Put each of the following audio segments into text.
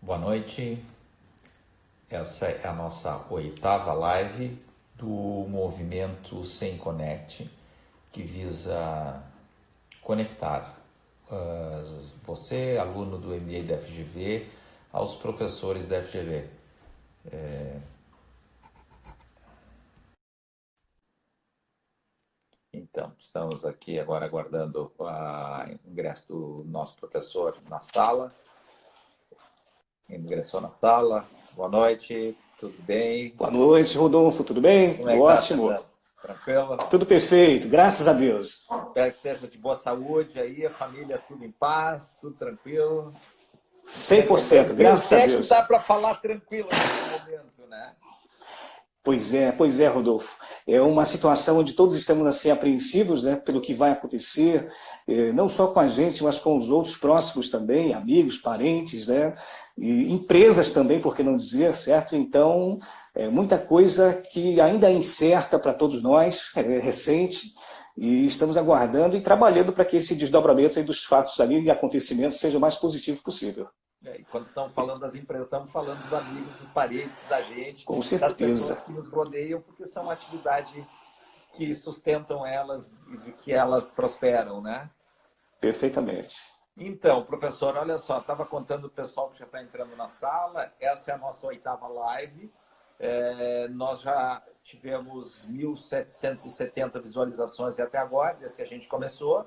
Boa noite. Essa é a nossa oitava live do movimento Sem Connect, que visa conectar você, aluno do MBA da FGV, aos professores da FGV. Então, estamos aqui agora aguardando o ingresso do nosso professor na sala. Ingressou na sala. Boa noite, tudo bem? Boa noite, Rodolfo, tudo bem? Como é que Ótimo. tá, tranquilo? Tudo perfeito, graças a Deus. Espero que esteja de boa saúde aí, a família tudo em paz, tudo tranquilo. 100%, graças a Deus. Que dá para falar tranquilo nesse momento, né? Pois é, Rodolfo. É uma situação onde todos estamos assim apreensivos, né, pelo que vai acontecer, não só com a gente, mas com os outros próximos também, amigos, parentes, né, e empresas também, por que não dizer, certo? Então, muita coisa que ainda é incerta para todos nós, é recente, e estamos aguardando e trabalhando para que esse desdobramento aí dos fatos ali e acontecimentos seja o mais positivo possível. E quando estamos falando das empresas, estamos falando dos amigos, dos parentes da gente, Com das certeza. pessoas que nos rodeiam, porque são uma atividade que sustentam elas e de que elas prosperam, né? Perfeitamente. Então, professor, olha só, estava contando o pessoal que já está entrando na sala, essa é a nossa oitava live, nós já tivemos 1.770 visualizações até agora, desde que a gente começou.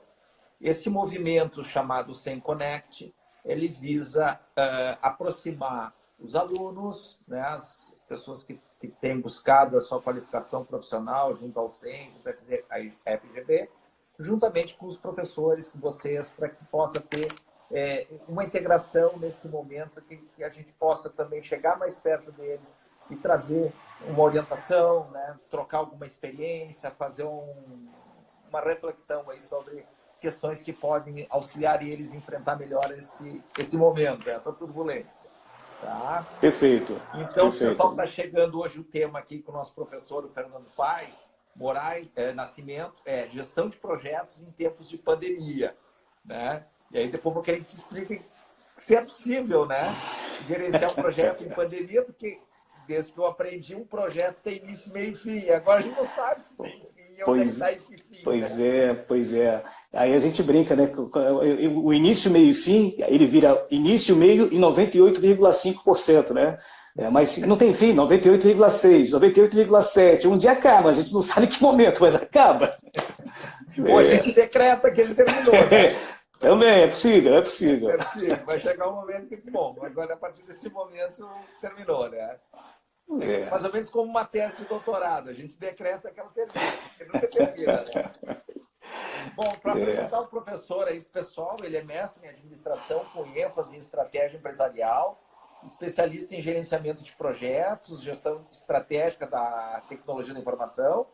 Esse movimento chamado Sem Connect, ele visa aproximar os alunos, né, as pessoas que têm buscado a sua qualificação profissional junto ao SEM, junto à FGV, juntamente com os professores, com vocês, para que possa ter uma integração nesse momento, que a gente possa também chegar mais perto deles e trazer uma orientação, né, trocar alguma experiência, fazer uma reflexão aí sobre questões que podem auxiliar eles a enfrentar melhor esse momento, essa turbulência. Tá? Perfeito. Então, Perfeito. O pessoal está chegando hoje o tema aqui com o nosso professor, o Fernando Paes Moraes Nascimento, gestão de projetos em tempos de pandemia. Né? E aí depois eu vou querer que te explique se é possível, né, gerenciar um projeto em pandemia, porque desde que eu aprendi, um projeto tem início, meio e fim. Agora a gente não sabe se tem fim e onde está esse fim. Pois é. Aí a gente brinca, né? O início, meio e fim, ele vira início, meio e 98,5%, né? Mas não tem fim, 98,6%, 98,7%. Um dia acaba, a gente não sabe em que momento, mas acaba. Ou a gente decreta que ele terminou, né? Também, é possível. É possível. Vai chegar um momento que diz, bom, agora a partir desse momento terminou, né? Mais ou menos como uma tese de doutorado. A gente decreta que ela termina, porque nunca termina, né? Bom, para apresentar o professor aí, pessoal, ele é mestre em administração com ênfase em estratégia empresarial, especialista em gerenciamento de projetos, gestão estratégica da tecnologia da informação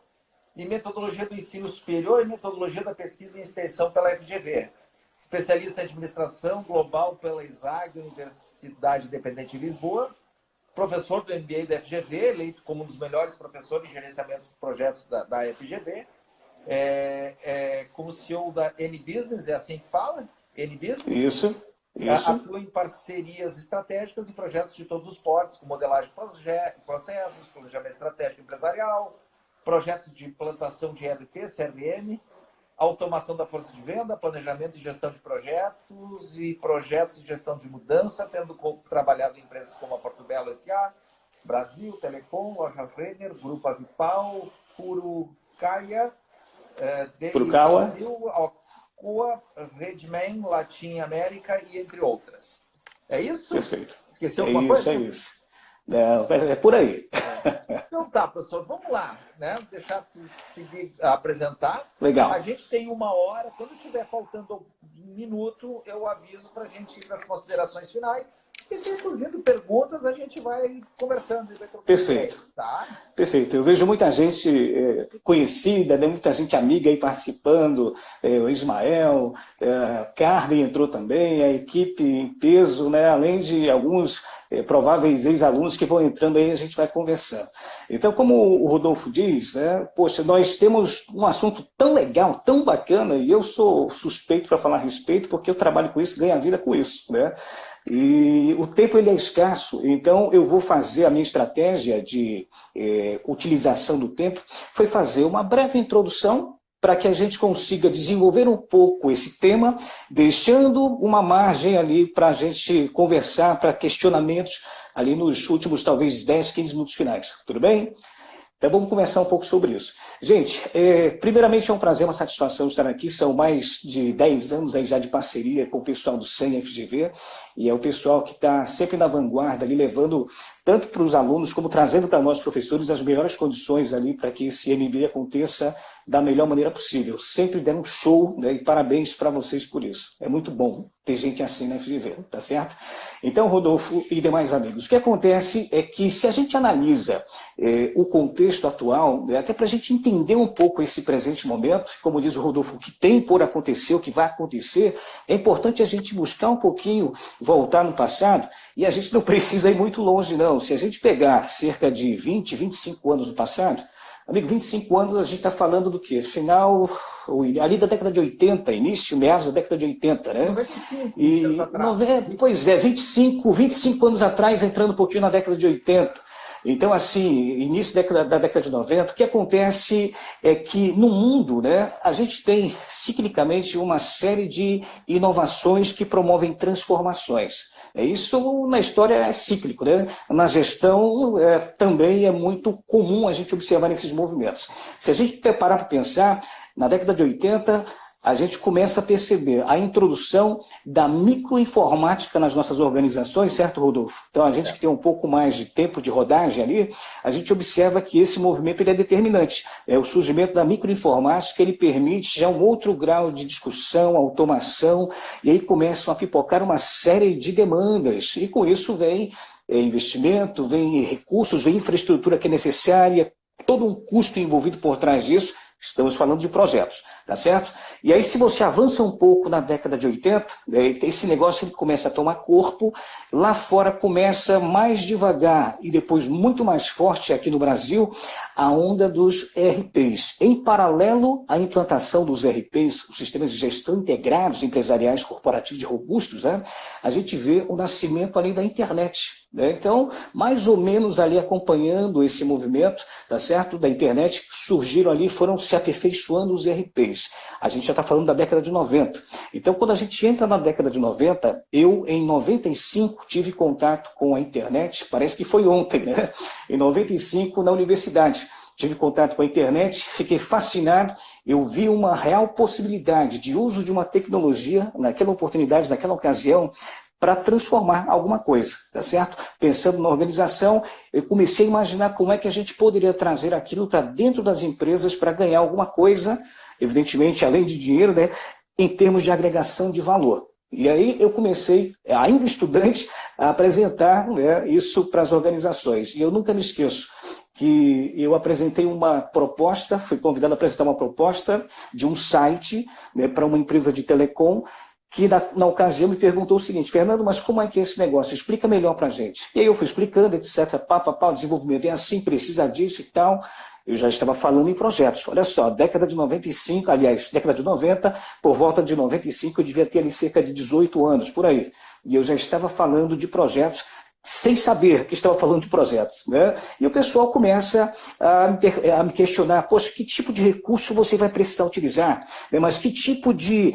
e metodologia do ensino superior e metodologia da pesquisa e extensão pela FGV. Especialista em administração global pela ISAG, Universidade Independente de Lisboa, professor do MBA da FGV, eleito como um dos melhores professores em gerenciamento de projetos da FGV, como CEO da N-Business, é assim que fala? N-Business? Isso. Atua em parcerias estratégicas e projetos de todos os portes, com modelagem de processos, planejamento estratégico empresarial, projetos de implantação de ERP, CRM, automação da força de venda, planejamento e gestão de projetos e projetos de gestão de mudança, tendo trabalhado em empresas como a Portobello S.A., Brasil, Telecom, Lojas Renner, Grupo Avipal, Furukawa, Brasil, Alcoa, Redman, Latim América e entre outras. É isso? Perfeito. Esqueceu alguma coisa? É isso. É por aí. Então tá, professor, vamos lá, né? Deixar seguir apresentar. Legal. A gente tem 1 hora, quando tiver faltando 1 minuto, eu aviso para a gente ir para as considerações finais. E se surgindo perguntas, a gente vai conversando. Vai Perfeito. Ideias, tá? Perfeito. Eu vejo muita gente conhecida, né? Muita gente amiga aí participando, o Ismael, Carmen entrou também, a equipe em peso, né? Além de alguns prováveis ex-alunos que vão entrando aí, a gente vai conversando. Então, como o Rodolfo diz, né, poxa, nós temos um assunto tão legal, tão bacana, e eu sou suspeito para falar a respeito, porque eu trabalho com isso, ganho a vida com isso, né? E o tempo ele é escasso, então eu vou fazer a minha estratégia de utilização do tempo, foi fazer uma breve introdução para que a gente consiga desenvolver um pouco esse tema, deixando uma margem ali para a gente conversar, para questionamentos ali nos últimos, talvez, 10, 15 minutos finais. Tudo bem? Então vamos conversar um pouco sobre isso. Gente, primeiramente é um prazer, uma satisfação estar aqui. São mais de 10 anos aí já de parceria com o pessoal do SEM FGV, e é o pessoal que está sempre na vanguarda ali, levando tanto para os alunos como trazendo para nós, professores, as melhores condições ali para que esse MBA aconteça da melhor maneira possível. Sempre deram um show, né, e parabéns para vocês por isso. É muito bom ter gente assim na FGV, tá certo? Então, Rodolfo e demais amigos, o que acontece é que se a gente analisa o contexto atual, né, até para a gente entender um pouco esse presente momento, como diz o Rodolfo, o que tem por acontecer, o que vai acontecer, é importante a gente buscar um pouquinho, voltar no passado, e a gente não precisa ir muito longe, não. Se a gente pegar cerca de 20, 25 anos no passado, amigo, 25 anos a gente está falando do quê? Final, ali da década de 80, início, meados da década de 80, né? 95 anos atrás. Pois é, 25 anos atrás, entrando um pouquinho na década de 80. Então, assim, início da década de 90, o que acontece é que no mundo, né, a gente tem ciclicamente uma série de inovações que promovem transformações. Isso na história é cíclico, né? Na gestão também é muito comum a gente observar esses movimentos. Se a gente parar para pensar, na década de 80, a gente começa a perceber a introdução da microinformática nas nossas organizações, certo, Rodolfo? Então, a gente que tem um pouco mais de tempo de rodagem ali, a gente observa que esse movimento ele é determinante. O surgimento da microinformática ele permite já um outro grau de discussão, automação, e aí começam a pipocar uma série de demandas. E com isso vem investimento, vem recursos, vem infraestrutura que é necessária, todo um custo envolvido por trás disso. Estamos falando de projetos, tá certo? E aí, se você avança um pouco na década de 80, esse negócio ele começa a tomar corpo, lá fora começa mais devagar e depois muito mais forte aqui no Brasil, a onda dos ERPs. Em paralelo à implantação dos ERPs, os sistemas de gestão integrados, empresariais, corporativos e robustos, né, a gente vê o nascimento ali da internet. Então, mais ou menos ali acompanhando esse movimento, tá certo? Da internet, surgiram ali, foram se aperfeiçoando os ERPs. A gente já está falando da década de 90. Então, quando a gente entra na década de 90, eu, em 95, tive contato com a internet, parece que foi ontem, né? Em 95, na universidade. Tive contato com a internet, fiquei fascinado, eu vi uma real possibilidade de uso de uma tecnologia, naquela oportunidade, naquela ocasião, para transformar alguma coisa, tá certo? Pensando na organização, eu comecei a imaginar como é que a gente poderia trazer aquilo para dentro das empresas para ganhar alguma coisa, evidentemente, além de dinheiro, né, em termos de agregação de valor. E aí eu comecei, ainda estudante, a apresentar, né, isso para as organizações. E eu nunca me esqueço que eu apresentei uma proposta, fui convidado a apresentar uma proposta de um site, né, para uma empresa de telecom, que na ocasião me perguntou o seguinte: Fernando, mas como é que é esse negócio? Explica melhor para a gente. E aí eu fui explicando, etc, desenvolvimento é assim, precisa disso e tal. Eu já estava falando em projetos. Olha só, década de 95, aliás, década de 90, por volta de 95, eu devia ter ali cerca de 18 anos, por aí. E eu já estava falando de projetos, sem saber que estava falando de projetos, né? E o pessoal começa a me questionar: poxa, que tipo de recurso você vai precisar utilizar? Mas que tipo de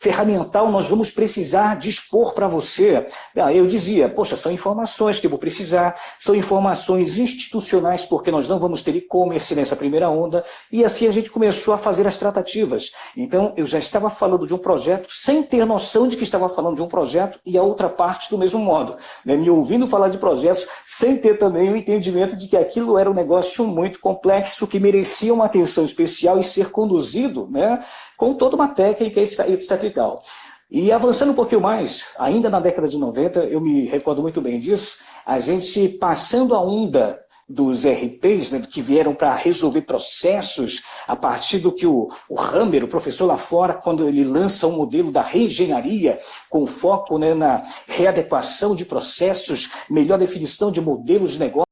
ferramental nós vamos precisar dispor para você? Eu dizia: poxa, são informações que eu vou precisar, são informações institucionais, porque nós não vamos ter e-commerce nessa primeira onda, e assim a gente começou a fazer as tratativas. Então, eu já estava falando de um projeto, sem ter noção de que estava falando de um projeto, e a outra parte do mesmo modo. Me ouvindo falar de projetos, sem ter também o entendimento de que aquilo era um negócio muito complexo, que merecia uma atenção especial e ser conduzido, né, com toda uma técnica, etc e tal. E avançando um pouquinho mais, ainda na década de 90, eu me recordo muito bem disso, a gente passando a onda dos RPs, né, que vieram para resolver processos, a partir do que o Hammer, o professor lá fora, quando ele lança um modelo da reengenharia, com foco, né, na readequação de processos, melhor definição de modelos de negócio.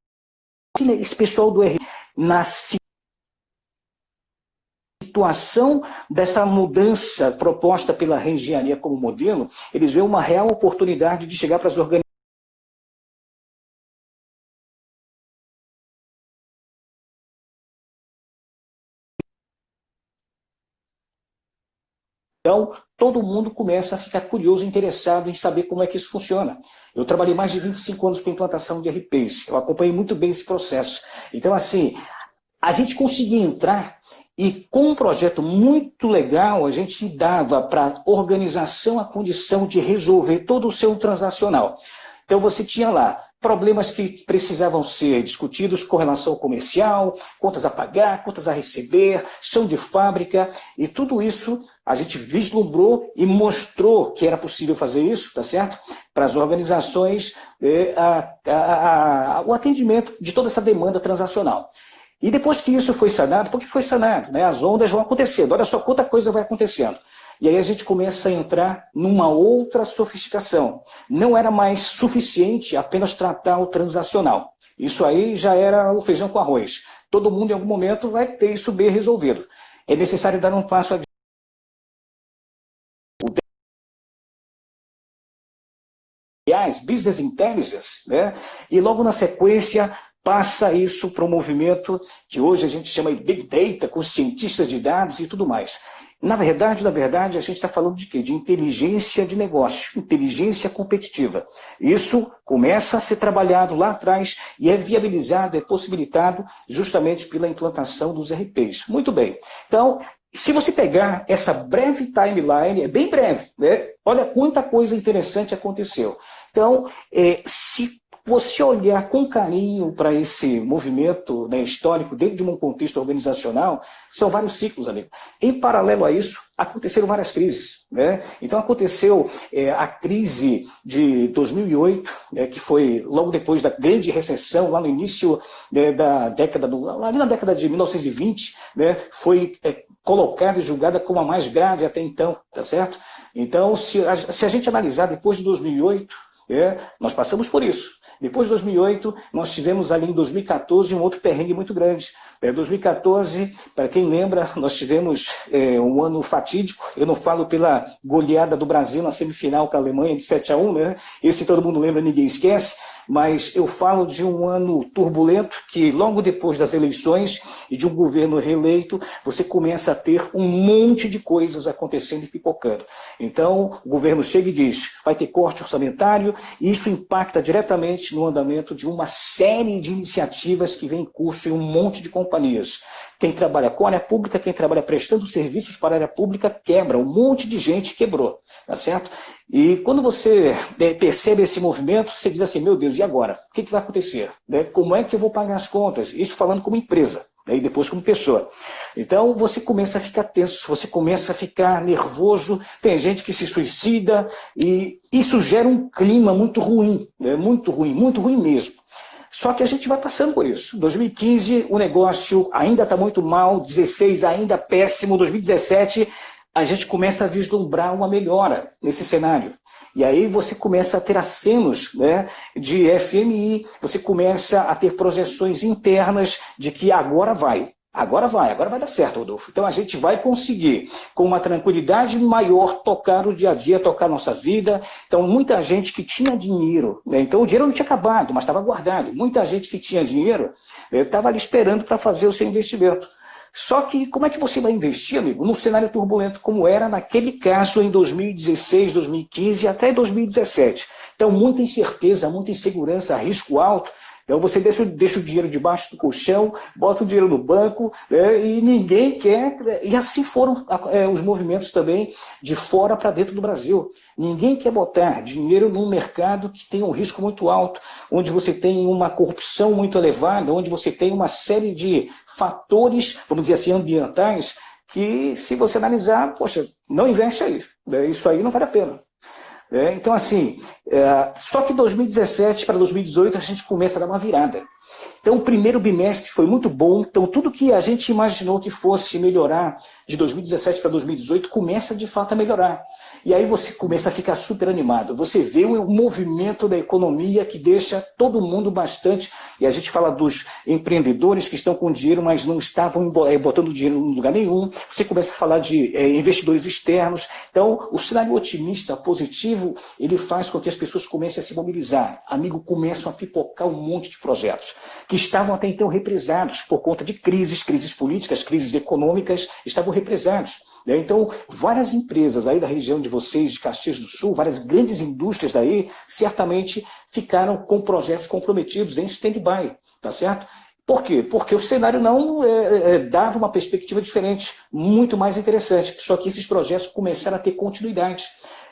Esse pessoal do RP, na situação dessa mudança proposta pela reengenharia como modelo, eles veem uma real oportunidade de chegar para as organizações. Então, todo mundo começa a ficar curioso, interessado em saber como é que isso funciona. Eu trabalhei mais de 25 anos com implantação de RPs, eu acompanhei muito bem esse processo. Então, assim, a gente conseguia entrar e com um projeto muito legal, a gente dava para a organização a condição de resolver todo o seu transacional. Então, você tinha lá problemas que precisavam ser discutidos com relação ao comercial, contas a pagar, contas a receber, chão de fábrica, e tudo isso a gente vislumbrou e mostrou que era possível fazer isso, tá certo? Para as organizações, o atendimento de toda essa demanda transacional. E depois que isso foi sanado, porque foi sanado, né? As ondas vão acontecendo, olha só quanta coisa vai acontecendo. E aí a gente começa a entrar numa outra sofisticação. Não era mais suficiente apenas tratar o transacional. Isso aí já era o feijão com arroz. Todo mundo em algum momento vai ter isso bem resolvido. É necessário dar um passo adiante. Aliás, Business Intelligence, né? E logo na sequência passa isso para um movimento que hoje a gente chama de Big Data, com cientistas de dados e tudo mais. Na verdade, a gente está falando de quê? De inteligência de negócio, inteligência competitiva. Isso começa a ser trabalhado lá atrás e é viabilizado, é possibilitado justamente pela implantação dos RPs. Muito bem. Então, se você pegar essa breve timeline, é bem breve, né? Olha quanta coisa interessante aconteceu. Então, se você olhar com carinho para esse movimento, né, histórico dentro de um contexto organizacional, são vários ciclos ali. Em paralelo a isso, aconteceram várias crises, né? Então aconteceu a crise de 2008, né, que foi logo depois da grande recessão, lá no início, né, da década, ali na década de 1920, né, foi colocada e julgada como a mais grave até então, tá certo? Então, se a gente analisar depois de 2008, nós passamos por isso. Depois de 2008, nós tivemos ali em 2014 um outro perrengue muito grande. Em 2014, para quem lembra, nós tivemos um ano fatídico. Eu não falo pela goleada do Brasil na semifinal com a Alemanha de 7-1, né? Esse todo mundo lembra, ninguém esquece. Mas eu falo de um ano turbulento que logo depois das eleições e de um governo reeleito, você começa a ter um monte de coisas acontecendo e pipocando. Então, o governo chega e diz, vai ter corte orçamentário, e isso impacta diretamente no andamento de uma série de iniciativas que vem em curso em um monte de companhias. Quem trabalha com a área pública, quem trabalha prestando serviços para a área pública, quebra. Um monte de gente quebrou, tá certo? E quando você percebe esse movimento, você diz assim, meu Deus, e agora? O que vai acontecer? Como é que eu vou pagar as contas? Isso falando como empresa, e depois como pessoa. Então você começa a ficar tenso, você começa a ficar nervoso, tem gente que se suicida, e isso gera um clima muito ruim, muito ruim mesmo. Só que a gente vai passando por isso. 2015, o negócio ainda está muito mal, 2016 ainda péssimo, 2017 a gente começa a vislumbrar uma melhora nesse cenário. E aí você começa a ter acenos, né, de FMI, você começa a ter projeções internas de que agora vai dar certo, Rodolfo. Então a gente vai conseguir, com uma tranquilidade maior, tocar o dia a dia, tocar a nossa vida. Então muita gente que tinha dinheiro, né? Então o dinheiro não tinha acabado, mas estava guardado. Muita gente que tinha dinheiro estava ali esperando para fazer o seu investimento. Só que como é que você vai investir, amigo, num cenário turbulento como era naquele caso em 2016, 2015 até 2017? Então muita incerteza, muita insegurança, risco alto. Então você deixa o dinheiro debaixo do colchão, bota o dinheiro no banco, e ninguém quer. E assim foram os movimentos também de fora para dentro do Brasil. Ninguém quer botar dinheiro num mercado que tem um risco muito alto, onde você tem uma corrupção muito elevada, onde você tem uma série de fatores, vamos dizer assim, ambientais, que se você analisar, poxa, não investe aí. Isso aí não vale a pena. Então, assim, só que 2017 para 2018 a gente começa a dar uma virada. Então, o primeiro bimestre foi muito bom. Então, tudo que a gente imaginou que fosse melhorar de 2017 para 2018 começa, de fato, a melhorar. E aí você começa a ficar super animado. Você vê um movimento da economia que deixa todo mundo bastante... E a gente fala dos empreendedores que estão com dinheiro, mas não estavam botando dinheiro em lugar nenhum. Você começa a falar de investidores externos. Então, o cenário otimista, positivo, ele faz com que as pessoas comecem a se mobilizar. Amigo, começam a pipocar um monte de projetos que estavam até então represados por conta de crises políticas, crises econômicas, estavam represados. Então, várias empresas aí da região de vocês, de Caxias do Sul, várias grandes indústrias daí, certamente ficaram com projetos comprometidos em stand-by, tá certo? Por quê? Porque o cenário não dava uma perspectiva diferente, muito mais interessante. Só que esses projetos começaram a ter continuidade.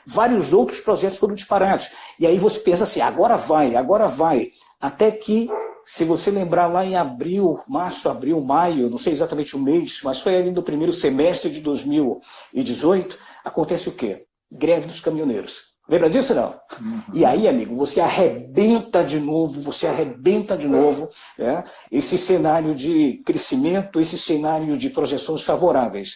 Vários outros projetos foram disparados. E aí você pensa assim, agora vai, agora vai. Até que, se você lembrar lá em março, abril, maio, não sei exatamente o mês, mas foi ali no primeiro semestre de 2018, acontece o quê? Greve dos caminhoneiros. Lembra disso, não? Uhum. E aí, amigo, você arrebenta de novo, esse cenário de crescimento, esse cenário de projeções favoráveis.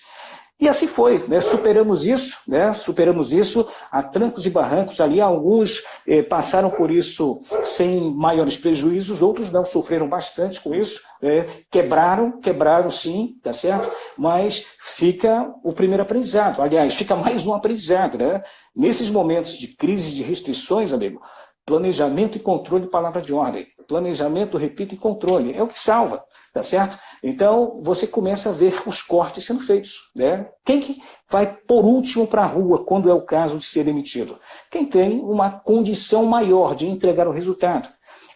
E assim foi, né? Superamos isso a trancos e barrancos. Ali alguns passaram por isso sem maiores prejuízos, outros não, sofreram bastante com isso, quebraram sim, tá certo? Mas fica o primeiro aprendizado, aliás, fica mais um aprendizado, né? Nesses momentos de crise, de restrições, amigo, planejamento e controle, palavra de ordem. Planejamento, repito, e controle. É o que salva, tá certo? Então, você começa a ver os cortes sendo feitos, né? Quem que vai por último para a rua quando é o caso de ser demitido? Quem tem uma condição maior de entregar o resultado.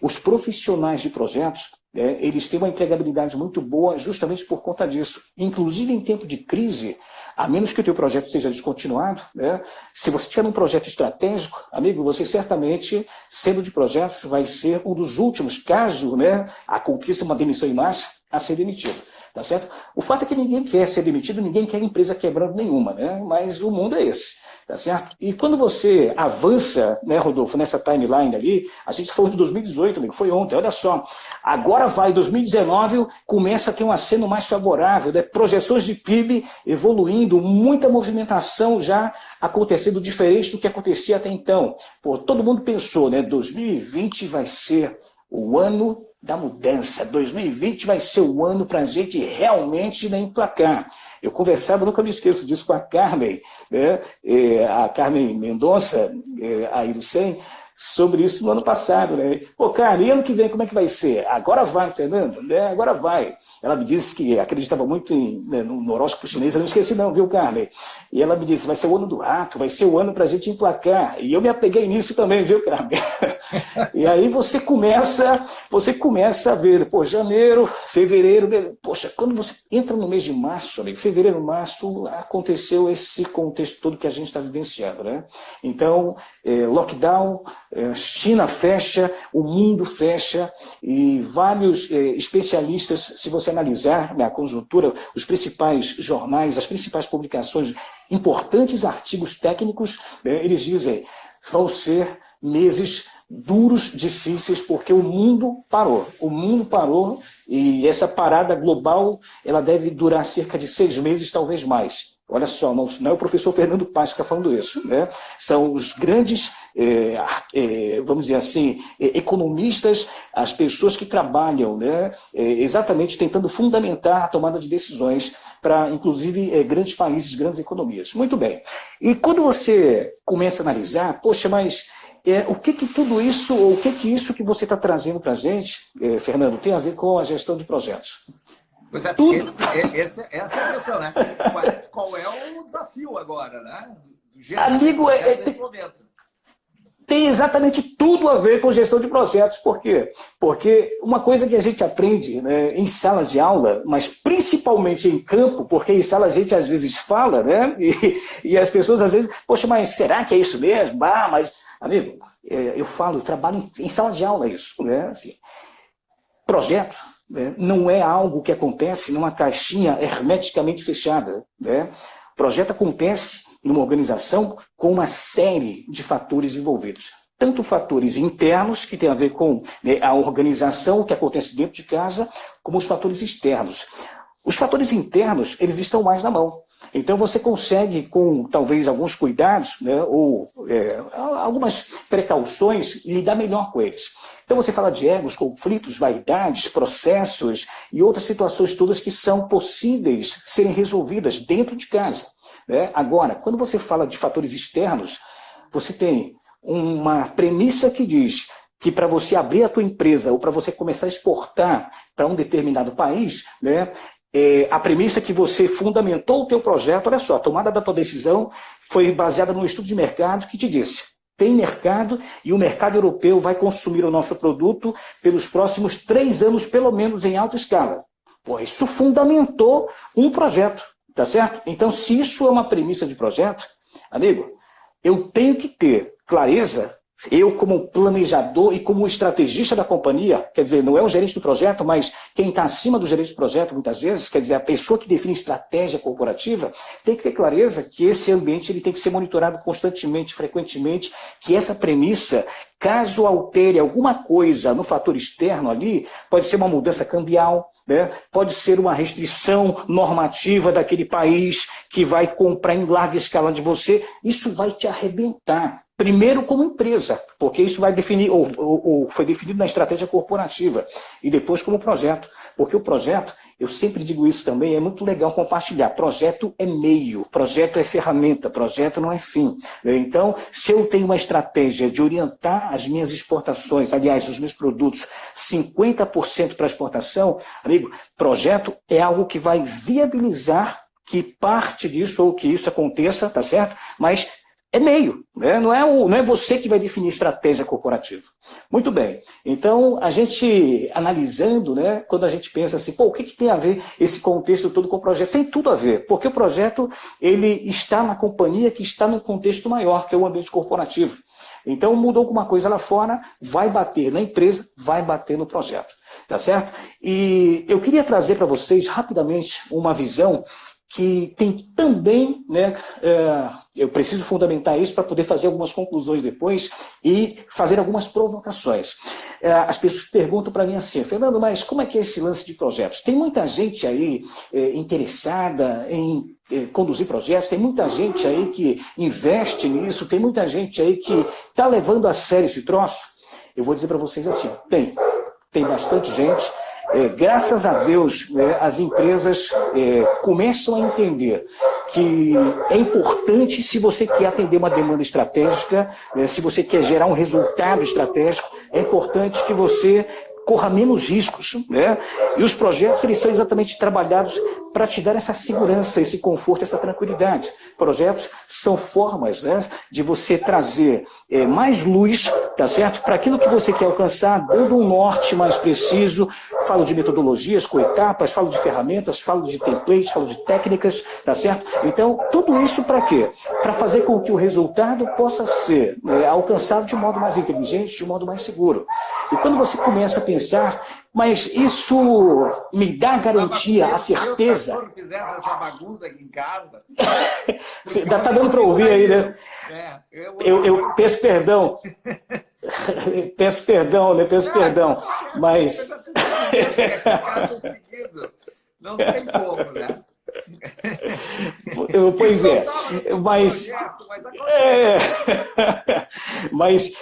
Os profissionais de projetos, eles têm uma empregabilidade muito boa justamente por conta disso. Inclusive em tempo de crise, a menos que o teu projeto seja descontinuado, né? Se você tiver um projeto estratégico, amigo, você certamente, sendo de projetos, vai ser um dos últimos, caso, né, aconteça uma demissão em massa, a ser demitido. Tá certo? O fato é que ninguém quer ser demitido, ninguém quer empresa quebrando nenhuma, né? Mas o mundo é esse. Tá certo? E quando você avança, né, Rodolfo, nessa timeline ali, a gente falou de 2018, amigo, foi ontem, olha só. Agora vai, 2019, começa a ter um aceno mais favorável, né? Projeções de PIB evoluindo, muita movimentação já acontecendo diferente do que acontecia até então. Pô, todo mundo pensou, né? 2020 vai ser o ano da mudança. 2020 vai ser o ano para a gente realmente emplacar. Eu conversava, nunca me esqueço disso, com a Carmen, né? A Carmen Mendonça, aí do SEM, sobre isso no ano passado, né? Pô, cara, e ano que vem como é que vai ser? Agora vai, Fernando, né? Agora vai. Ela me disse que acreditava muito no horóscopo chinês, eu não esqueci não, viu, Carmen? E ela me disse, vai ser o ano do rato, vai ser o ano pra gente emplacar. E eu me apeguei nisso também, viu, Carmen? E aí você começa a ver, pô, janeiro, fevereiro, poxa, quando você entra no mês de março, amigo, fevereiro, março, aconteceu esse contexto todo que a gente está vivenciando, né? Então, lockdown, China fecha, o mundo fecha, e vários especialistas, se você analisar a conjuntura, os principais jornais, as principais publicações, importantes artigos técnicos, eles dizem, vão ser meses duros, difíceis, porque o mundo parou. O mundo parou, e essa parada global, ela deve durar cerca de 6 meses, talvez mais. Olha só, não é o professor Fernando Paz que está falando isso, né? São os grandes, vamos dizer assim, economistas, as pessoas que trabalham, né? Exatamente tentando fundamentar a tomada de decisões para, inclusive, grandes países, grandes economias. Muito bem. E quando você começa a analisar, poxa, mas o que tudo isso, ou o que isso que você está trazendo para a gente, Fernando, tem a ver com a gestão de projetos? Pois é, porque essa é a questão, né? Qual é o desafio agora, né? Amigo, tem exatamente tudo a ver com gestão de projetos. Por quê? Porque uma coisa que a gente aprende, né, em salas de aula, mas principalmente em campo, porque em sala a gente às vezes fala, né? E as pessoas às vezes, poxa, mas será que é isso mesmo? Mas, amigo, eu trabalho em sala de aula isso, né? Assim, projeto não é algo que acontece numa caixinha hermeticamente fechada, né? O projeto acontece numa organização com uma série de fatores envolvidos. tanto fatores internos, que tem a ver com, né, a organização, o que acontece dentro de casa, como os fatores externos. Os fatores internos, eles estão mais na mão. Então você consegue, com talvez alguns cuidados, né, ou algumas precauções, lidar melhor com eles. Então você fala de egos, conflitos, vaidades, processos e outras situações todas que são possíveis serem resolvidas dentro de casa, né? Agora, quando você fala de fatores externos, você tem uma premissa que diz que para você abrir a tua empresa ou para você começar a exportar para um determinado país, né, a premissa que você fundamentou o teu projeto, olha só, a tomada da tua decisão foi baseada num estudo de mercado que te disse, tem mercado e o mercado europeu vai consumir o nosso produto pelos próximos 3 anos, pelo menos em alta escala. Pô, isso fundamentou um projeto, tá certo? Então, se isso é uma premissa de projeto, amigo, eu tenho que ter clareza. Eu, como planejador e como estrategista da companhia, quer dizer, não é o gerente do projeto, mas quem está acima do gerente do projeto, muitas vezes, quer dizer, a pessoa que define estratégia corporativa, tem que ter clareza que esse ambiente ele tem que ser monitorado constantemente, frequentemente, que essa premissa, caso altere alguma coisa no fator externo ali, pode ser uma mudança cambial, né? Pode ser uma restrição normativa daquele país que vai comprar em larga escala de você, isso vai te arrebentar. Primeiro como empresa, porque isso vai definir, ou foi definido na estratégia corporativa, e depois como projeto. Porque o projeto, eu sempre digo isso também, é muito legal compartilhar. Projeto é meio, projeto é ferramenta, projeto não é fim. Então, se eu tenho uma estratégia de orientar as minhas exportações, aliás, os meus produtos, 50% para exportação, amigo, projeto é algo que vai viabilizar que parte disso ou que isso aconteça, tá certo? Mas é meio, né? Não é você que vai definir estratégia corporativa. Muito bem, então a gente analisando, né, quando a gente pensa assim, pô, o que tem a ver esse contexto todo com o projeto? Tem tudo a ver, porque o projeto ele está na companhia que está num contexto maior, que é o ambiente corporativo. Então mudou alguma coisa lá fora, vai bater na empresa, vai bater no projeto, tá certo? E eu queria trazer para vocês rapidamente uma visão que tem também, né, eu preciso fundamentar isso para poder fazer algumas conclusões depois e fazer algumas provocações. As pessoas perguntam para mim assim, Fernando, mas como é que é esse lance de projetos? Tem muita gente aí interessada em conduzir projetos, tem muita gente aí que investe nisso, tem muita gente aí que está levando a sério esse troço. Eu vou dizer para vocês assim, tem bastante gente. Graças a Deus, as empresas começam a entender que é importante, se você quer atender uma demanda estratégica, se você quer gerar um resultado estratégico, é importante que você corra menos riscos, né? E os projetos eles são exatamente trabalhados para te dar essa segurança, esse conforto, essa tranquilidade. Projetos são formas, né, de você trazer mais luz, tá certo? Para aquilo que você quer alcançar, dando um norte mais preciso. Falo de metodologias, com etapas, falo de ferramentas, falo de templates, falo de técnicas, tá certo? Então, tudo isso para quê? Para fazer com que o resultado possa ser alcançado de um modo mais inteligente, de um modo mais seguro. E quando você começa a pensar, mas isso me dá garantia, a certeza. Se eu fizesse essa bagunça aqui em casa. Tá dando para ouvir aí, né? Eu peço perdão. Peço perdão, né? Peço perdão. Mas. Não tem como, né? Pois é, mas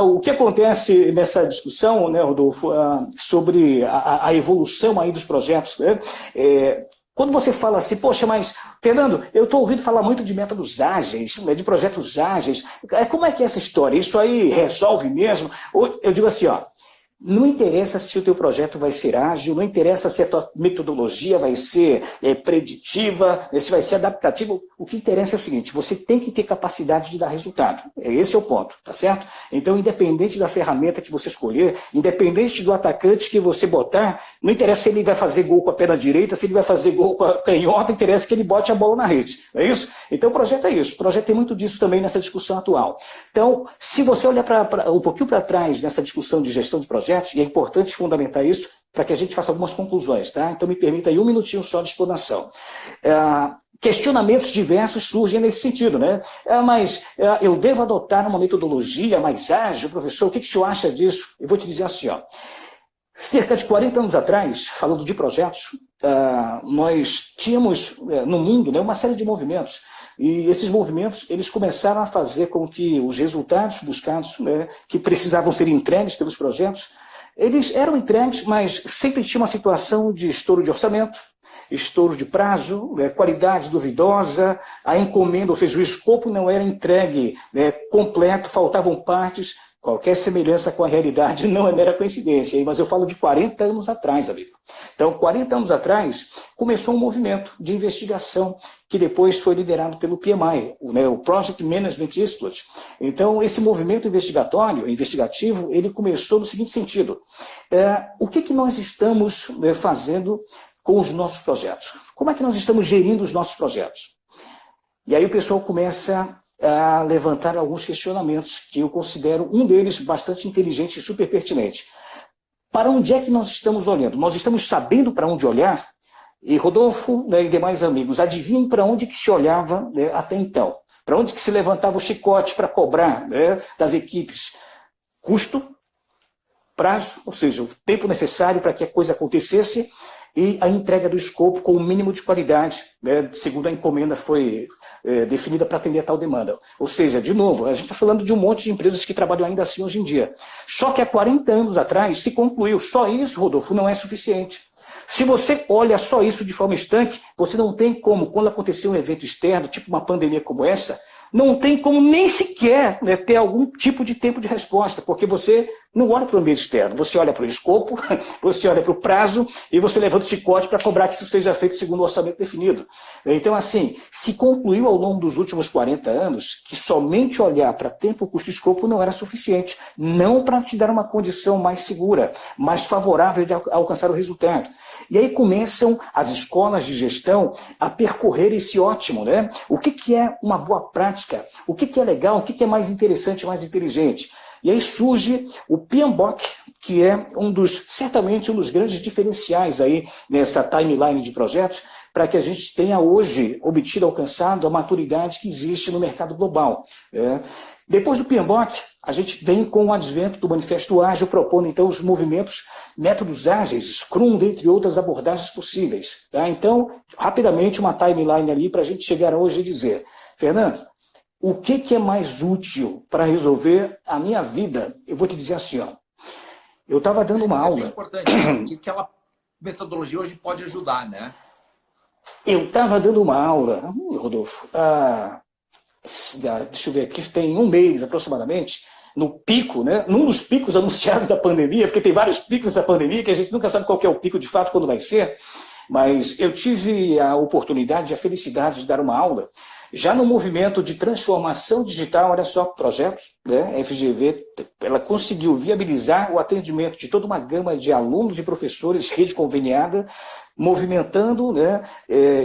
o que acontece nessa discussão, né, Rodolfo, sobre a evolução aí dos projetos, né? Quando você fala assim, poxa, mas, Fernando, eu estou ouvindo falar muito de métodos ágeis, de projetos ágeis, como é que é essa história? Isso aí resolve mesmo? Eu digo assim, ó, não interessa se o teu projeto vai ser ágil, não interessa se a tua metodologia vai ser preditiva, se vai ser adaptativa. O que interessa é o seguinte, você tem que ter capacidade de dar resultado. Esse é o ponto, tá certo? Então, independente da ferramenta que você escolher, independente do atacante que você botar, não interessa se ele vai fazer gol com a perna direita, se ele vai fazer gol com a canhota, interessa que ele bote a bola na rede. Não é isso? Então, o projeto é isso. O projeto tem muito disso também nessa discussão atual. Então, se você olhar um pouquinho para trás nessa discussão de gestão de projetos, projetos, e é importante fundamentar isso para que a gente faça algumas conclusões, tá? Então me permita aí um minutinho só de explanação. Questionamentos diversos surgem nesse sentido, né? Mas eu devo adotar uma metodologia mais ágil, professor? O que o senhor acha disso? Eu vou te dizer assim, ó. Cerca de 40 anos atrás, falando de projetos, nós tínhamos no mundo, né, uma série de movimentos. E esses movimentos, eles começaram a fazer com que os resultados buscados, né, que precisavam ser entregues pelos projetos, eles eram entregues, mas sempre tinha uma situação de estouro de orçamento, estouro de prazo, qualidade duvidosa, a encomenda, ou seja, o escopo não era entregue completo, faltavam partes. Qualquer semelhança com a realidade não é mera coincidência, mas eu falo de 40 anos atrás, amigo. Então, 40 anos atrás, começou um movimento de investigação que depois foi liderado pelo PMI, o Project Management Institute. Então, esse movimento investigativo, ele começou no seguinte sentido. O que nós estamos fazendo com os nossos projetos? Como é que nós estamos gerindo os nossos projetos? E aí o pessoal começa a levantar alguns questionamentos que eu considero um deles bastante inteligente e super pertinente. Para onde é que nós estamos olhando? Nós estamos sabendo para onde olhar? E Rodolfo, né, e demais amigos, adivinhem para onde que se olhava, né, até então? Para onde que se levantava o chicote para cobrar, né, das equipes? Custo, prazo, ou seja, o tempo necessário para que a coisa acontecesse, e a entrega do escopo com o mínimo de qualidade, né, segundo a encomenda foi definida para atender a tal demanda. Ou seja, de novo, a gente está falando de um monte de empresas que trabalham ainda assim hoje em dia. Só que há 40 anos atrás se concluiu, só isso, Rodolfo, não é suficiente. Se você olha só isso de forma estanque, você não tem como, quando acontecer um evento externo, tipo uma pandemia como essa, não tem como nem sequer, né, ter algum tipo de tempo de resposta, porque você não olha para o ambiente externo, você olha para o escopo, você olha para o prazo e você levanta o chicote para cobrar que isso seja feito segundo o orçamento definido. Então, assim, se concluiu ao longo dos últimos 40 anos que somente olhar para tempo, custo e escopo não era suficiente, não para te dar uma condição mais segura, mais favorável de alcançar o resultado. E aí começam as escolas de gestão a percorrer esse ótimo, né? O que é uma boa prática? O que é legal? O que é mais interessante, mais inteligente? E aí surge o PMBOK, que é certamente um dos grandes diferenciais aí nessa timeline de projetos, para que a gente tenha hoje obtido, alcançado a maturidade que existe no mercado global. Depois do PMBOK, a gente vem com o advento do Manifesto Ágil, propondo então os movimentos, métodos ágeis, Scrum, dentre outras abordagens possíveis. Tá? Então, rapidamente, uma timeline ali para a gente chegar hoje e dizer, Fernando, o que é mais útil para resolver a minha vida? Eu vou te dizer assim, ó. Eu estava dando uma aula. É importante. E aquela metodologia hoje pode ajudar, né? Eu estava dando uma aula, Rodolfo, deixa eu ver aqui, tem um mês aproximadamente, no pico, né? Num dos picos anunciados da pandemia, porque tem vários picos dessa pandemia que a gente nunca sabe qual que é o pico de fato, quando vai ser. Mas eu tive a oportunidade, a felicidade de dar uma aula já no movimento de transformação digital. Olha só, projeto, né? A FGV, ela conseguiu viabilizar o atendimento de toda uma gama de alunos e professores, rede conveniada, movimentando, né,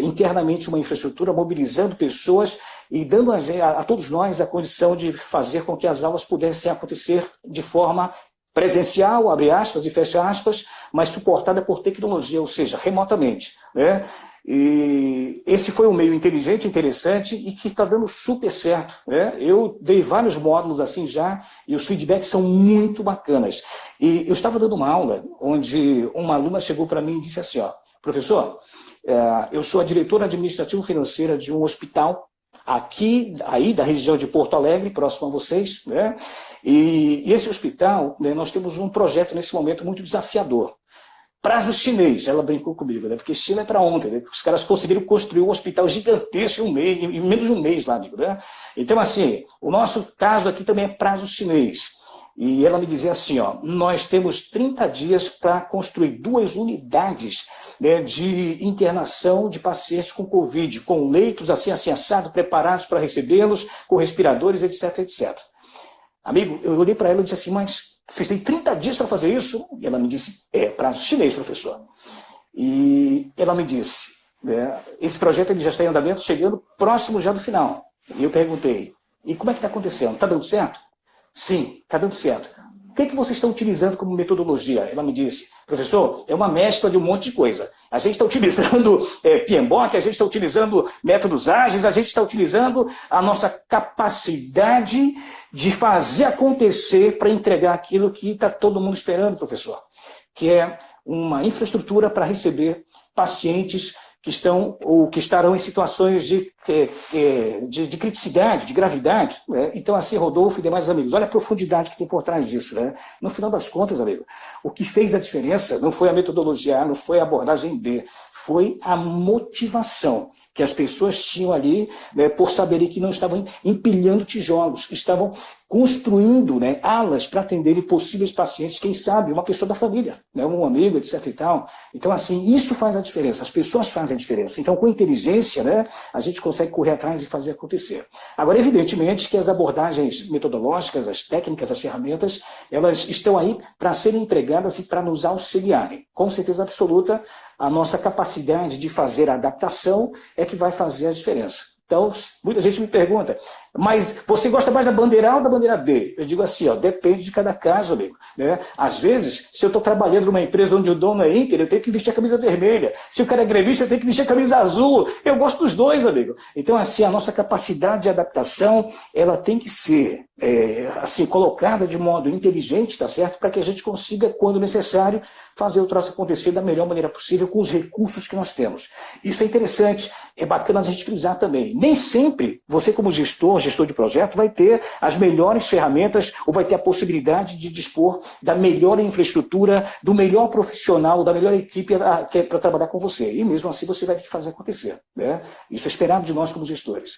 internamente uma infraestrutura, mobilizando pessoas e dando a todos nós a condição de fazer com que as aulas pudessem acontecer de forma presencial, abre aspas e fecha aspas, mas suportada por tecnologia, ou seja, remotamente, né? E esse foi um meio inteligente, interessante e que está dando super certo, né? Eu dei vários módulos assim já e os feedbacks são muito bacanas. E eu estava dando uma aula onde uma aluna chegou para mim e disse assim, ó, professor, eu sou a diretora administrativo-financeira de um hospital aí da região de Porto Alegre, próximo a vocês, né? E esse hospital, né, nós temos um projeto nesse momento muito desafiador. Prazo chinês, ela brincou comigo, né? Porque China é para ontem, né? Os caras conseguiram construir um hospital gigantesco em menos de um mês lá, amigo, né? Então, assim, o nosso caso aqui também é prazo chinês. E ela me dizia assim, ó, nós temos 30 dias para construir 2 unidades, né, de internação de pacientes com Covid, com leitos assim assado, preparados para recebê-los, com respiradores, etc, etc. Amigo, eu olhei para ela e disse assim, mas vocês têm 30 dias para fazer isso? E ela me disse, prazo chinês, professor. E ela me disse, esse projeto ele já está em andamento, chegando próximo já do final. E eu perguntei, e como é que está acontecendo? Está dando certo? Sim, está dando certo. que vocês estão utilizando como metodologia? Ela me disse, professor, é uma mescla de um monte de coisa. A gente está utilizando PMBOK, a gente está utilizando métodos ágeis, a gente está utilizando a nossa capacidade de fazer acontecer para entregar aquilo que está todo mundo esperando, professor, que é uma infraestrutura para receber pacientes que estão ou que estarão em situações de criticidade, de gravidade. Né? Então, assim, Rodolfo e demais amigos, olha a profundidade que tem por trás disso. Né? No final das contas, amigo, o que fez a diferença não foi a metodologia A, não foi a abordagem B, foi a motivação que as pessoas tinham ali, né, por saberem que não estavam empilhando tijolos, que estavam construindo, né, alas para atenderem possíveis pacientes, quem sabe, uma pessoa da família, né, um amigo, etc. e tal. Então, assim, isso faz a diferença, as pessoas fazem a diferença. Então, com inteligência, né, a gente consegue correr atrás e fazer acontecer. Agora, evidentemente que as abordagens metodológicas, as técnicas, as ferramentas, elas estão aí para serem empregadas e para nos auxiliarem. Com certeza absoluta, a nossa capacidade de fazer a adaptação é que vai fazer a diferença. Então, muita gente me pergunta, mas você gosta mais da bandeira A ou da bandeira B? Eu digo assim, ó, depende de cada caso, amigo. Né? Às vezes, se eu estou trabalhando numa empresa onde o dono é Inter, eu tenho que vestir a camisa vermelha. Se o cara é gremista, eu tenho que vestir a camisa azul. Eu gosto dos dois, amigo. Então, assim, a nossa capacidade de adaptação, ela tem que ser assim, colocada de modo inteligente, tá certo? Para que a gente consiga, quando necessário, fazer o troço acontecer da melhor maneira possível com os recursos que nós temos. Isso é interessante, é bacana a gente frisar também. Nem sempre você, como gestor de projeto, vai ter as melhores ferramentas ou vai ter a possibilidade de dispor da melhor infraestrutura, do melhor profissional, da melhor equipe para trabalhar com você. E mesmo assim você vai ter que fazer acontecer. Né? Isso é esperado de nós como gestores.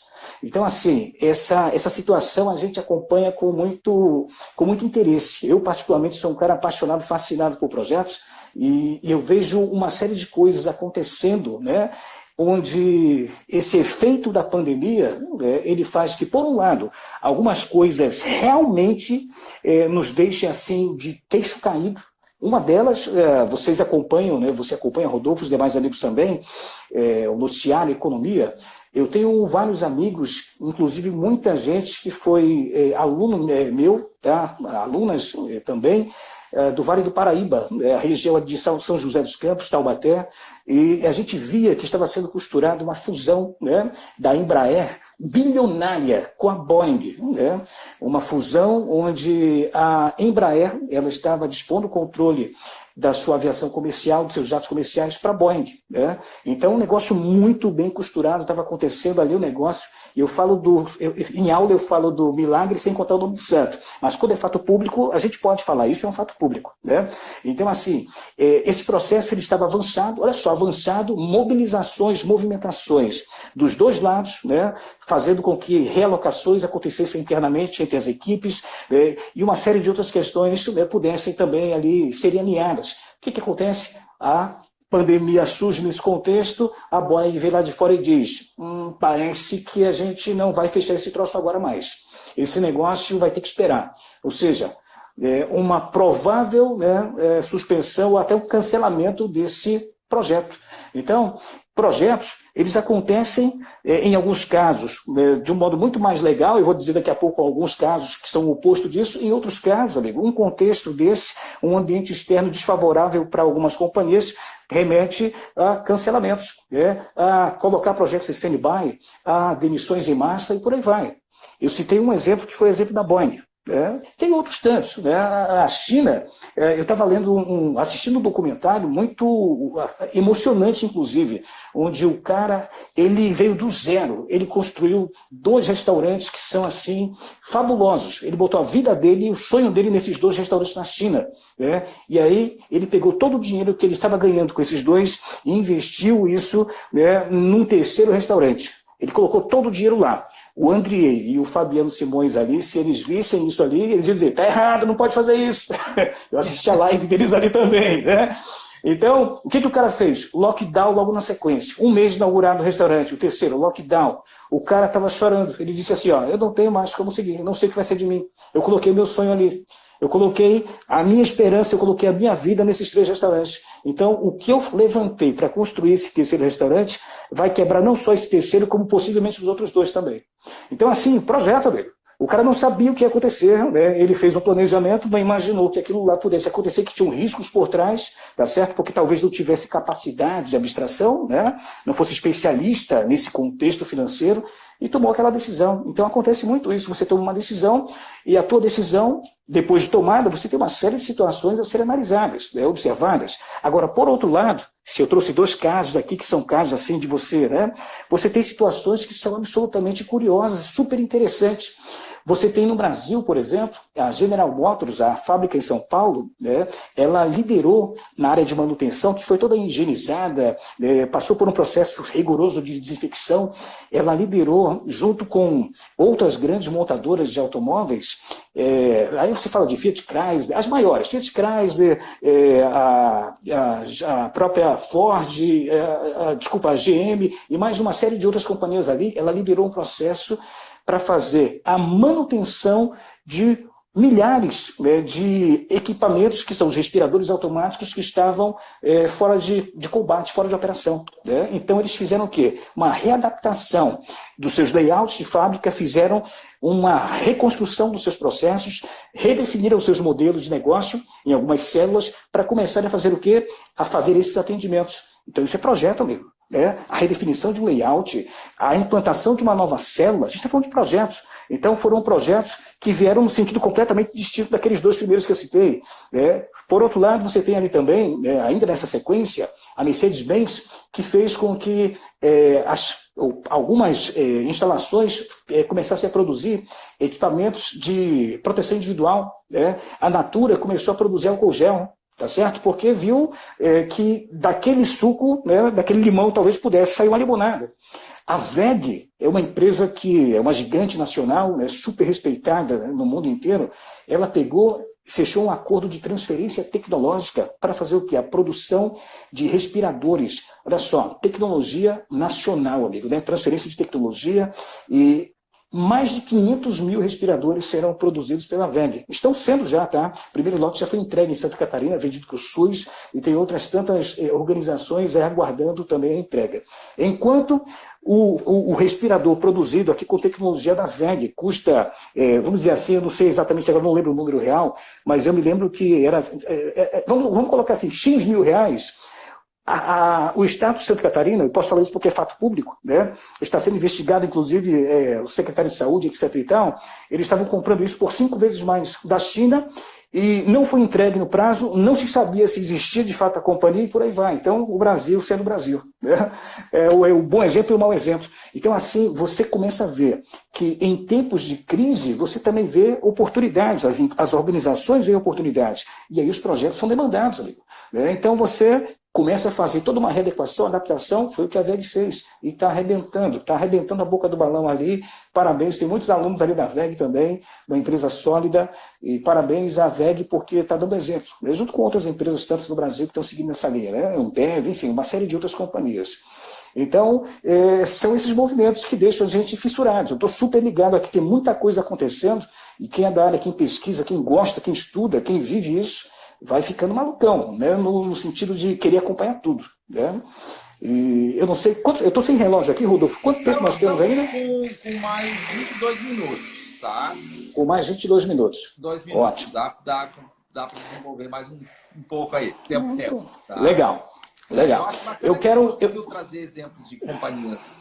Então, assim, essa situação a gente acompanha com muito interesse. Eu, particularmente, sou um cara apaixonado, fascinado por projetos, e eu vejo uma série de coisas acontecendo, né, onde esse efeito da pandemia, ele faz que, por um lado, algumas coisas realmente nos deixem assim de queixo caído. Uma delas, vocês acompanham, né, você acompanha, Rodolfo, os demais amigos também, o noticiário Economia. Eu tenho vários amigos, inclusive muita gente que foi aluno meu, tá? Alunas também, do Vale do Paraíba, a região de São José dos Campos, Taubaté, e a gente via que estava sendo costurada uma fusão, né, da Embraer, bilionária, com a Boeing. Né? Uma fusão onde a Embraer ela estava dispondo o controle da sua aviação comercial, dos seus jatos comerciais para a Boeing. Né? Então, um negócio muito bem costurado, estava acontecendo ali o negócio. Em aula eu falo do milagre sem contar o nome do santo. Mas quando é fato público, a gente pode falar, isso é um fato público. Né? Então, assim, esse processo ele estava avançado, olha só, avançado, mobilizações, movimentações dos dois lados, né? Fazendo com que realocações acontecessem internamente entre as equipes, e uma série de outras questões pudessem também ali serem alinhadas. O que acontece? A pandemia surge nesse contexto, a Boeing vem lá de fora e diz, parece que a gente não vai fechar esse troço agora mais. Esse negócio vai ter que esperar. Ou seja, uma provável, né, suspensão ou até um cancelamento desse projeto. Então, projetos, eles acontecem, em alguns casos, de um modo muito mais legal, eu vou dizer daqui a pouco alguns casos que são o oposto disso, em outros casos, amigo, um contexto desse, um ambiente externo desfavorável para algumas companhias, remete a cancelamentos, a colocar projetos em stand-by, a demissões em massa e por aí vai. Eu citei um exemplo que foi o exemplo da Boeing. Tem outros tantos. Né? A China, eu estava assistindo um documentário muito emocionante, inclusive, onde o cara ele veio do zero, ele construiu 2 restaurantes que são assim fabulosos. Ele botou a vida dele, o sonho dele nesses 2 restaurantes na China. Né? E aí ele pegou todo o dinheiro que ele estava ganhando com esses 2 e investiu isso, né, num 3º restaurante. Ele colocou todo o dinheiro lá. O Andriei e o Fabiano Simões ali, se eles vissem isso ali, eles iam dizer, tá errado, não pode fazer isso. Eu assisti a live deles ali também, né? Então, o que o cara fez? Lockdown logo na sequência. 1 mês inaugurado o restaurante, o 3º, lockdown. O cara estava chorando. Ele disse assim, ó, eu não tenho mais como seguir, não sei o que vai ser de mim. Eu coloquei meu sonho ali. Eu coloquei a minha esperança, eu coloquei a minha vida nesses 3 restaurantes. Então, o que eu levantei para construir esse 3º restaurante vai quebrar não só esse 3º, como possivelmente os outros 2 também. Então, assim, projeto, amigo. O cara não sabia o que ia acontecer, né? Ele fez um planejamento, não imaginou que aquilo lá pudesse acontecer, que tinham riscos por trás, tá certo? Porque talvez não tivesse capacidade de abstração, né? Não fosse especialista nesse contexto financeiro e tomou aquela decisão. Então acontece muito isso, você toma uma decisão e a tua decisão, depois de tomada, você tem uma série de situações a serem analisadas, né? Observadas. Agora, por outro lado, se eu trouxe 2 casos aqui, que são casos assim de você, né? Você tem situações que são absolutamente curiosas, super interessantes. Você tem no Brasil, por exemplo, a General Motors, a fábrica em São Paulo, né, ela liderou na área de manutenção, que foi toda higienizada, passou por um processo rigoroso de desinfecção, ela liderou, junto com outras grandes montadoras de automóveis, aí você fala de Fiat Chrysler, as maiores, Fiat Chrysler, a própria Ford, a GM e mais uma série de outras companhias ali, ela liderou um processo para fazer a manutenção de milhares, né, de equipamentos, que são os respiradores automáticos, que estavam fora de combate, fora de operação. Né? Então, eles fizeram o quê? Uma readaptação dos seus layouts de fábrica, fizeram uma reconstrução dos seus processos, redefiniram os seus modelos de negócio em algumas células, para começarem a fazer o quê? A fazer esses atendimentos. Então, isso é projeto, amigo. A redefinição de um layout, a implantação de uma nova célula, a gente está falando de projetos. Então foram projetos que vieram no sentido completamente distinto daqueles 2 primeiros que eu citei. Por outro lado, você tem ali também, ainda nessa sequência, a Mercedes-Benz, que fez com que algumas instalações começassem a produzir equipamentos de proteção individual. A Natura começou a produzir álcool gel. Tá certo? Porque viu que daquele suco, né, daquele limão, talvez pudesse sair uma limonada. A WEG é uma empresa que é uma gigante nacional, né, super respeitada, né, no mundo inteiro. Ela fechou um acordo de transferência tecnológica para fazer o quê? A produção de respiradores. Olha só, tecnologia nacional, amigo, né? Transferência de tecnologia e mais de 500 mil respiradores serão produzidos pela WEG. Estão sendo já, tá? O primeiro lote já foi entregue em Santa Catarina, vendido para o SUS, e tem outras tantas organizações aguardando também a entrega. Enquanto o respirador produzido aqui com tecnologia da WEG custa, vamos dizer assim, eu não sei exatamente, agora não lembro o número real, mas eu me lembro que era, vamos colocar assim, X mil reais. O Estado de Santa Catarina, eu posso falar isso porque é fato público, né? Está sendo investigado, inclusive, o secretário de Saúde, etc. e tal, eles estavam comprando isso por 5 vezes mais da China e não foi entregue no prazo, não se sabia se existia de fato a companhia e por aí vai. Então, o Brasil sendo o Brasil. Né? É o bom exemplo e o mau exemplo. Então, assim, você começa a ver que em tempos de crise, você também vê oportunidades, as organizações veem oportunidades. E aí os projetos são demandados, amigo. Né? Então, você começa a fazer toda uma readequação, adaptação, foi o que a WEG fez. E está arrebentando a boca do balão ali. Parabéns, tem muitos alunos ali da WEG também, uma empresa sólida, e parabéns à WEG porque está dando exemplo, né? Junto com outras empresas, tantas do Brasil, que estão seguindo essa linha, né? Ambev, enfim, uma série de outras companhias. Então, são esses movimentos que deixam a gente fissurados. Eu estou super ligado aqui, tem muita coisa acontecendo, e quem é da área, quem pesquisa, quem gosta, quem estuda, quem vive isso, vai ficando malucão, né? No sentido de querer acompanhar tudo. Né? E eu não sei, eu estou sem relógio aqui, Rodolfo, quanto tempo nós temos ainda? Com mais 22 minutos, tá? Com mais 22 minutos. 2 minutos, ótimo. Dá para desenvolver mais um pouco aí, tempo. Tá? Legal. Eu quero trazer exemplos de companhias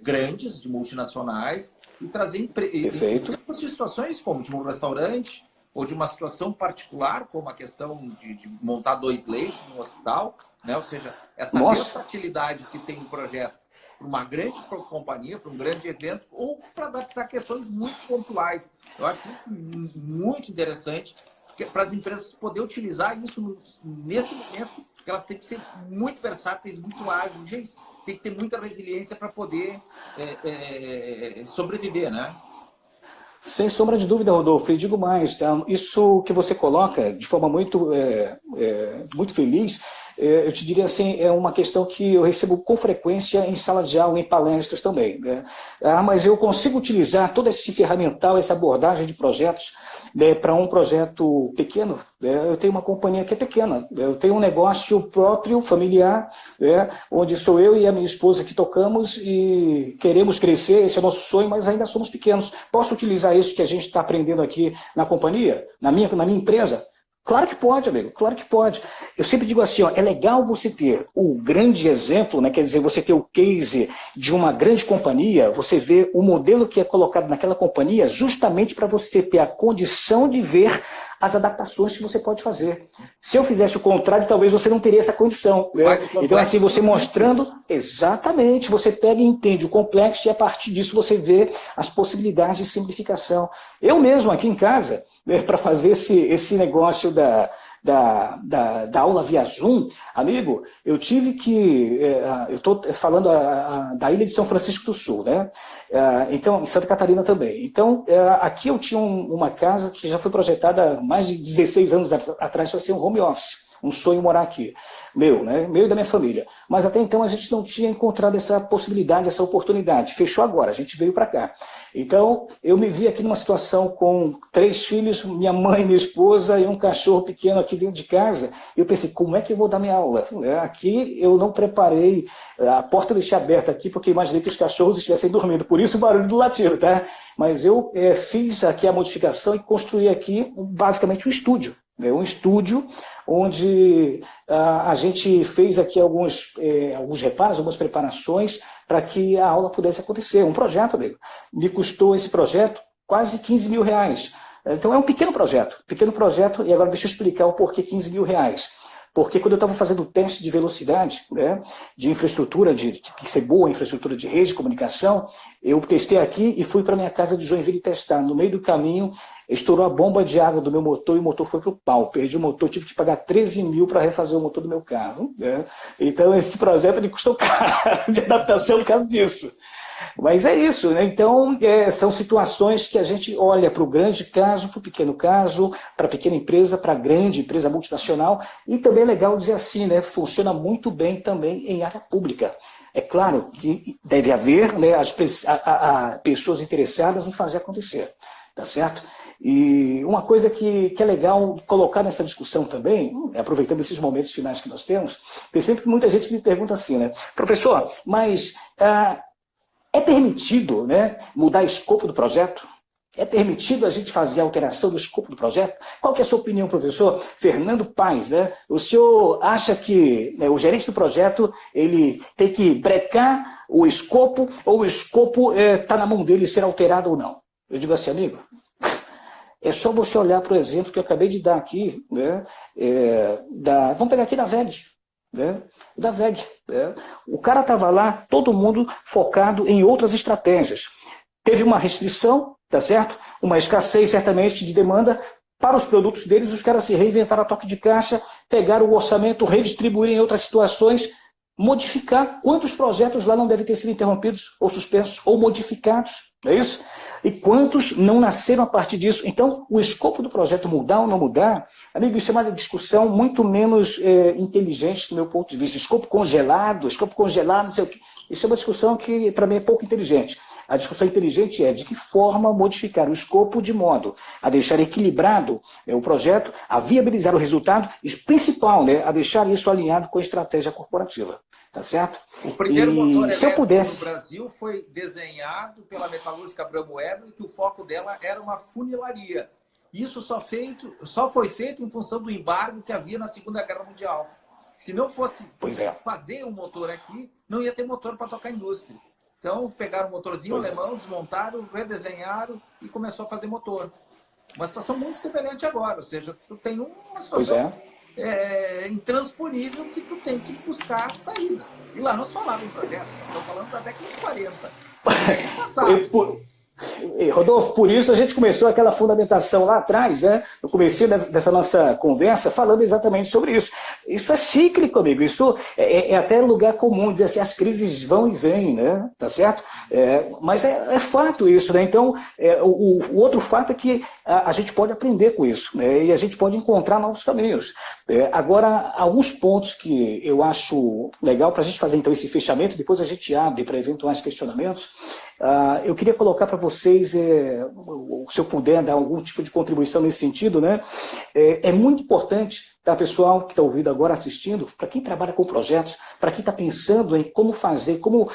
grandes, de multinacionais, e trazer exemplos de situações como de um restaurante, ou de uma situação particular, como a questão de montar 2 leitos no hospital, né? Ou seja, essa versatilidade que tem um projeto para uma grande companhia, para um grande evento, ou para adaptar questões muito pontuais. Eu acho isso muito interessante, para as empresas poderem utilizar isso nesse momento, que elas têm que ser muito versáteis, muito ágeis, tem que ter muita resiliência para poder sobreviver, né? Sem sombra de dúvida, Rodolfo, e digo mais, tá? Isso que você coloca de forma muito feliz, eu te diria assim, é uma questão que eu recebo com frequência em sala de aula, em palestras também. Né? Mas eu consigo utilizar todo esse ferramental, essa abordagem de projetos, né, para um projeto pequeno. Né? Eu tenho uma companhia que é pequena, eu tenho um negócio próprio, familiar, né, onde sou eu e a minha esposa que tocamos e queremos crescer, esse é o nosso sonho, mas ainda somos pequenos. Posso utilizar isso que a gente está aprendendo aqui na companhia, na minha empresa? Claro que pode, amigo, claro que pode. Eu sempre digo assim, ó, é legal você ter o grande exemplo, né, quer dizer, você ter o case de uma grande companhia, você vê o modelo que é colocado naquela companhia justamente para você ter a condição de ver as adaptações que você pode fazer. Se eu fizesse o contrário, talvez você não teria essa condição. Né? Então, assim, você mostrando, exatamente, você pega e entende o complexo e a partir disso você vê as possibilidades de simplificação. Eu mesmo, aqui em casa, né, para fazer esse negócio da aula via Zoom, amigo, eu tive que... eu estou falando da ilha de São Francisco do Sul, né? Então, em Santa Catarina também. Então, aqui eu tinha uma casa que já foi projetada há mais de 16 anos atrás para ser um home office. Um sonho morar aqui. Meu, né? Meu e da minha família. Mas até então a gente não tinha encontrado essa possibilidade, essa oportunidade. Fechou agora, a gente veio para cá. Então, eu me vi aqui numa situação com 3 filhos, minha mãe, minha esposa e um cachorro pequeno aqui dentro de casa. E eu pensei, como é que eu vou dar minha aula? Aqui eu não preparei, a porta eu deixei aberta aqui porque imaginei que os cachorros estivessem dormindo. Por isso o barulho do latido, tá? Mas eu fiz aqui a modificação e construí aqui basicamente um estúdio. Um estúdio onde a gente fez aqui alguns reparos, algumas preparações para que a aula pudesse acontecer. Um projeto, amigo. Me custou esse projeto quase 15 mil reais. Então é um pequeno projeto, e agora deixa eu explicar o porquê 15 mil reais. Porque quando eu estava fazendo o teste de velocidade, né, de infraestrutura, de ser boa infraestrutura de rede de comunicação, eu testei aqui e fui para minha casa de Joinville testar. No meio do caminho, estourou a bomba de água do meu motor e o motor foi para o pau. Perdi o motor, tive que pagar 13 mil para refazer o motor do meu carro. Né? Então esse projeto me custou caro de adaptação por causa disso. Mas é isso, né? Então são situações que a gente olha para o grande caso, para o pequeno caso, para a pequena empresa, para a grande empresa multinacional, e também é legal dizer assim, né? Funciona muito bem também em área pública. É claro que deve haver, né, as pessoas interessadas em fazer acontecer, tá certo? E uma coisa que é legal colocar nessa discussão também, aproveitando esses momentos finais que nós temos, tem sempre muita gente que me pergunta assim, né? Professor, mas... é permitido, né, mudar o escopo do projeto? É permitido a gente fazer a alteração do escopo do projeto? Qual que é a sua opinião, professor? Fernando Paes, né? O senhor acha que, né, o gerente do projeto ele tem que brecar o escopo ou o escopo está na mão dele ser alterado ou não? Eu digo assim, amigo, é só você olhar para o exemplo que eu acabei de dar aqui, né, vamos pegar aqui da VEG. Né? Da VEG. Né? O cara estava lá, todo mundo focado em outras estratégias. Teve uma restrição, tá certo? Uma escassez, certamente, de demanda para os produtos deles, os caras se reinventaram a toque de caixa, pegaram o orçamento, redistribuíram em outras situações, modificar quantos projetos lá não devem ter sido interrompidos, ou suspensos, ou modificados, não é isso? E quantos não nasceram a partir disso? Então, o escopo do projeto mudar ou não mudar, amigo, isso é uma discussão muito menos inteligente do meu ponto de vista. Escopo congelado, não sei o quê. Isso é uma discussão que, para mim, é pouco inteligente. A discussão inteligente é de que forma modificar o escopo de modo a deixar equilibrado o projeto, a viabilizar o resultado e, principal, né, a deixar isso alinhado com a estratégia corporativa. Tá certo? O primeiro motor se eu pudesse... no Brasil foi desenhado pela metalúrgica Abramo Weber, que o foco dela era uma funilaria. Isso só foi feito em função do embargo que havia na Segunda Guerra Mundial. Se não fosse fazer um motor aqui, não ia ter motor para tocar a indústria. Então, pegaram um motorzinho alemão, desmontaram, redesenharam e começou a fazer motor. Uma situação muito semelhante agora, ou seja, tu tem uma situação intransponível que tu tem que buscar saídas. E lá nós falávamos em projetos, nós estamos falando da década de 40. Rodolfo, por isso a gente começou aquela fundamentação lá atrás, né? No começo dessa nossa conversa, falando exatamente sobre isso. Isso é cíclico, amigo. Isso é até lugar comum, dizer assim, as crises vão e vêm, né? Tá certo? Mas é fato isso, né? Então, o outro fato é que a gente pode aprender com isso, né? E a gente pode encontrar novos caminhos. Agora, alguns pontos que eu acho legal para a gente fazer então esse fechamento, depois a gente abre para eventuais questionamentos. Eu queria colocar para você vocês, se eu puder dar algum tipo de contribuição nesse sentido, né? É muito importante, tá, pessoal que está ouvindo agora, assistindo, para quem trabalha com projetos, para quem está pensando em como fazer, como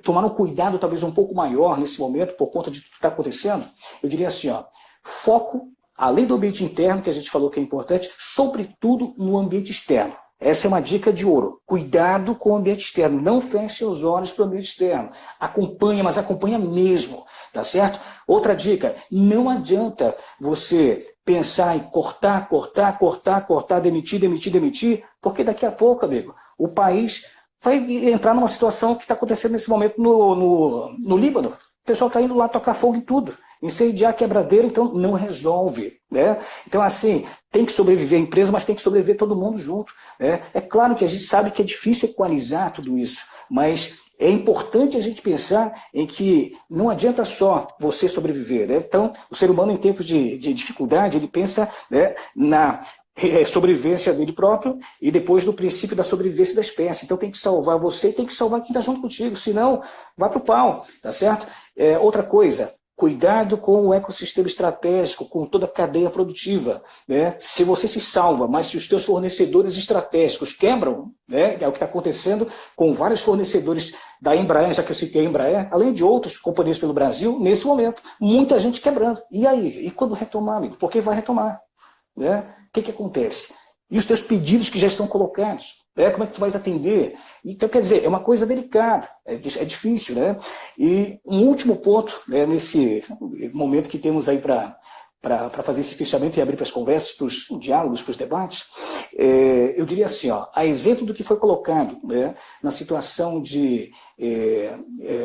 tomar um cuidado talvez um pouco maior nesse momento, por conta de tudo que está acontecendo, eu diria assim, ó, foco, além do ambiente interno, que a gente falou que é importante, sobretudo no ambiente externo. Essa é uma dica de ouro. Cuidado com o ambiente externo. Não feche os olhos para o ambiente externo. Acompanha, mas acompanha mesmo. Tá certo? Outra dica. Não adianta você pensar em cortar, demitir, porque daqui a pouco, amigo, o país vai entrar numa situação que está acontecendo nesse momento no Líbano. O pessoal está indo lá tocar fogo em tudo. Incendiar quebradeira, então, não resolve. Né? Então, assim, tem que sobreviver a empresa, mas tem que sobreviver todo mundo junto. Né? É claro que a gente sabe que é difícil equalizar tudo isso, mas é importante a gente pensar em que não adianta só você sobreviver. Né? Então, o ser humano, em tempos de dificuldade, ele pensa, né, na sobrevivência dele próprio e depois do princípio da sobrevivência da espécie. Então tem que salvar você e tem que salvar quem está junto contigo, senão vai para o pau, tá certo? Outra coisa, cuidado com o ecossistema estratégico, com toda a cadeia produtiva. Né? Se você se salva, mas se os teus fornecedores estratégicos quebram, né, é o que está acontecendo com vários fornecedores da Embraer, já que eu citei a Embraer, além de outras companhias pelo Brasil, nesse momento, muita gente quebrando. E aí? E quando retomar, amigo? Porque vai retomar. Né? O que acontece? E os teus pedidos que já estão colocados? Como é que tu vais atender? Então, quer dizer, é uma coisa delicada, é difícil. Né? E um último ponto, né, nesse momento que temos aí para fazer esse fechamento e abrir para as conversas, para os diálogos, para os debates, eu diria assim, ó, a exemplo do que foi colocado, né, na situação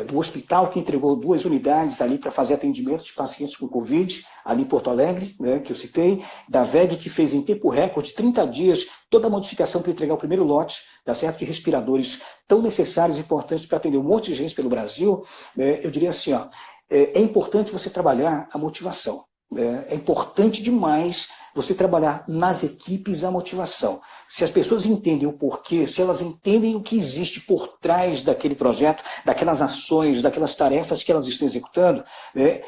do hospital que entregou 2 unidades ali para fazer atendimento de pacientes com Covid, ali em Porto Alegre, né, que eu citei, da VEG, que fez em tempo recorde, 30 dias, toda a modificação para entregar o primeiro lote, tá certo, de respiradores tão necessários e importantes para atender um monte de gente pelo Brasil. Eu diria assim, ó, é importante você trabalhar a motivação. É importante demais você trabalhar nas equipes a motivação. Se as pessoas entendem o porquê, se elas entendem o que existe por trás daquele projeto, daquelas ações, daquelas tarefas que elas estão executando,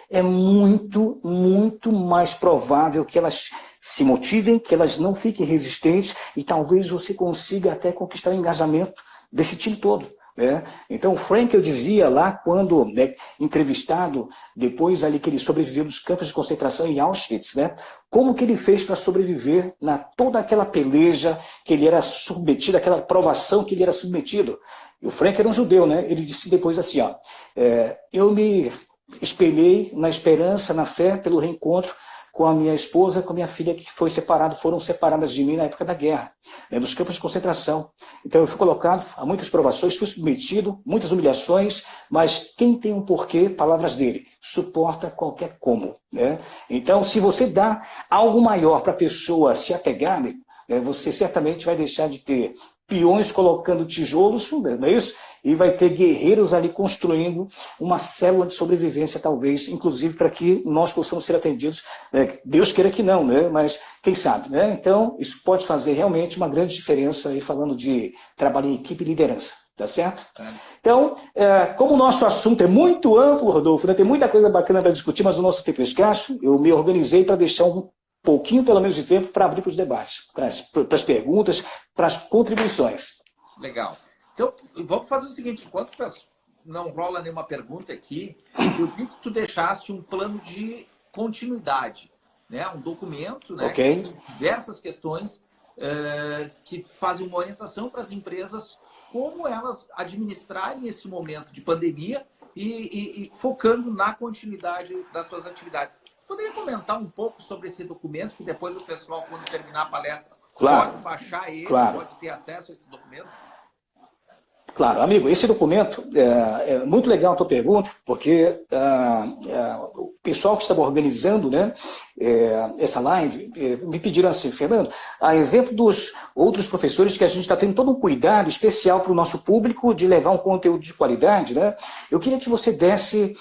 é muito, muito mais provável que elas se motivem, que elas não fiquem resistentes e talvez você consiga até conquistar o engajamento desse time todo. Então, o Frankel dizia lá, quando entrevistado, depois ali que ele sobreviveu dos campos de concentração em Auschwitz, como que ele fez para sobreviver na toda aquela peleja que ele era submetido, aquela provação que ele era submetido. E o Frankel era um judeu, ele disse depois assim, ó, eu me espelhei na esperança, na fé, pelo reencontro com a minha esposa, com a minha filha, que foram separadas de mim na época da guerra, nos campos de concentração. Então eu fui colocado a muitas provações, fui submetido, muitas humilhações, mas quem tem um porquê, palavras dele, suporta qualquer como. Então, se você dá algo maior para a pessoa se apegar, você certamente vai deixar de ter peões colocando tijolos, não é isso? E vai ter guerreiros ali construindo uma célula de sobrevivência, talvez, inclusive para que nós possamos ser atendidos. Deus queira que não, mas quem sabe. Então, isso pode fazer realmente uma grande diferença, aí, falando de trabalho em equipe e liderança. Tá certo? Então, como o nosso assunto é muito amplo, Rodolfo, tem muita coisa bacana para discutir, mas o nosso tempo é escasso, eu me organizei para deixar um pouquinho, pelo menos, de tempo para abrir para os debates, para as perguntas, para as contribuições. Legal. Então, vamos fazer o seguinte, enquanto não rola nenhuma pergunta aqui, eu vi que tu deixaste um plano de continuidade, um documento, Okay. Com diversas questões que fazem uma orientação para as empresas como elas administrarem esse momento de pandemia e focando na continuidade das suas atividades. Poderia comentar um pouco sobre esse documento, que depois o pessoal, quando terminar a palestra, pode baixar ele, pode ter acesso a esse documento? Claro, amigo, esse documento é muito legal a tua pergunta, porque o pessoal que estava organizando, essa live, me pediram assim, Fernando, a exemplo dos outros professores que a gente está tendo todo um cuidado especial para o nosso público de levar um conteúdo de qualidade, né? Eu queria que você desse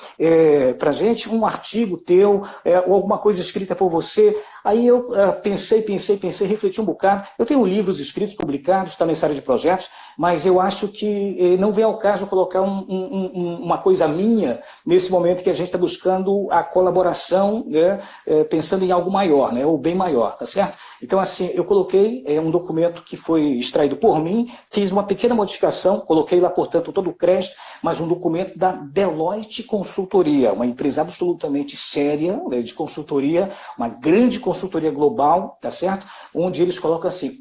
para a gente um artigo teu, ou alguma coisa escrita por você. Aí eu pensei, refleti um bocado. Eu tenho livros escritos, publicados, está nessa área de projetos, mas eu acho que não vem ao caso colocar uma coisa minha nesse momento que a gente está buscando a colaboração, né, pensando em algo maior, né, ou bem maior, tá certo? Então, assim, eu coloquei um documento que foi extraído por mim, fiz uma pequena modificação, coloquei lá, portanto, todo o crédito, mas um documento da Deloitte Consultoria, uma empresa absolutamente séria, né, de consultoria, uma grande consultoria global, tá certo? Onde eles colocam assim,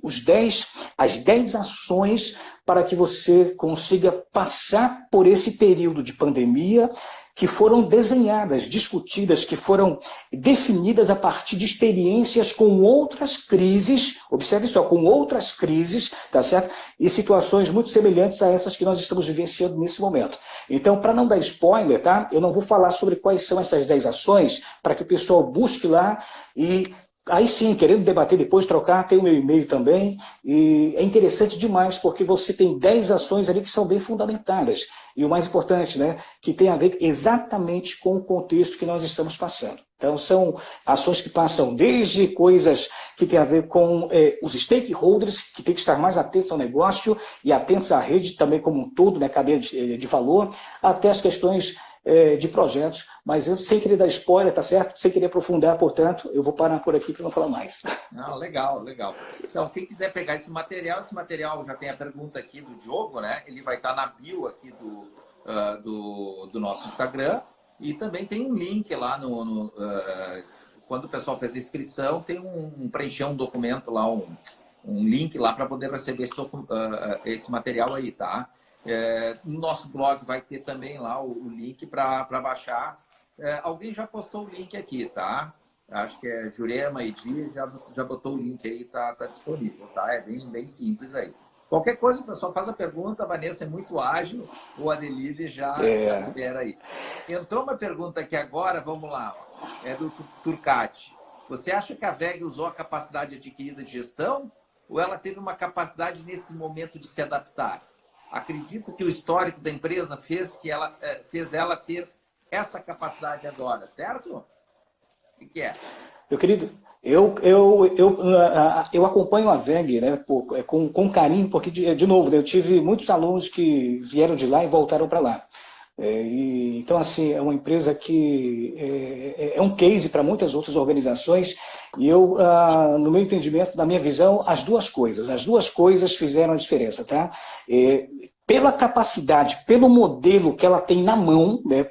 as 10 ações para que você consiga passar por esse período de pandemia, que foram desenhadas, discutidas, que foram definidas a partir de experiências com outras crises, observe só, com outras crises, tá certo? E situações muito semelhantes a essas que nós estamos vivenciando nesse momento. Então, para não dar spoiler, tá? Eu não vou falar sobre quais são essas 10 ações, para que o pessoal busque lá e aí sim, querendo debater depois, trocar, tem o meu e-mail também, e é interessante demais, porque você tem 10 ações ali que são bem fundamentadas, e o mais importante, né, que tem a ver exatamente com o contexto que nós estamos passando. Então, são ações que passam desde coisas que têm a ver com os stakeholders, que têm que estar mais atentos ao negócio e atentos à rede também como um todo, né, cadeia de valor, até as questões de projetos, mas eu, sem querer dar spoiler, tá certo? Sem querer aprofundar, portanto, eu vou parar por aqui para não falar mais. Não, legal, legal. Então, quem quiser pegar esse material já tem a pergunta aqui do Diogo, né? Ele vai estar na bio aqui do nosso Instagram, e também tem um link lá quando o pessoal fez a inscrição, tem preencher um documento lá, um link lá para poder receber esse material aí, tá? No nosso blog vai ter também lá o link para baixar. Alguém já postou o link aqui, tá? Acho que é Jurema Edi, já botou o link aí, tá disponível, tá? É bem simples aí. Qualquer coisa, o pessoal faz a pergunta, a Vanessa é muito ágil, o Adelide já libera aí. Entrou uma pergunta aqui agora, vamos lá, é do Turcati. Você acha que a VEG usou a capacidade adquirida de gestão ou ela teve uma capacidade nesse momento de se adaptar? Acredito que o histórico da empresa fez ela ter essa capacidade agora, certo? O que é? Meu querido, eu acompanho a VEG, né, com carinho, porque, de novo, né, eu tive muitos alunos que vieram de lá e voltaram para lá. Então, assim, é uma empresa que é um case para muitas outras organizações, e eu, no meu entendimento, na minha visão, as duas coisas fizeram a diferença, tá? Pela capacidade, pelo modelo que ela tem na mão, né,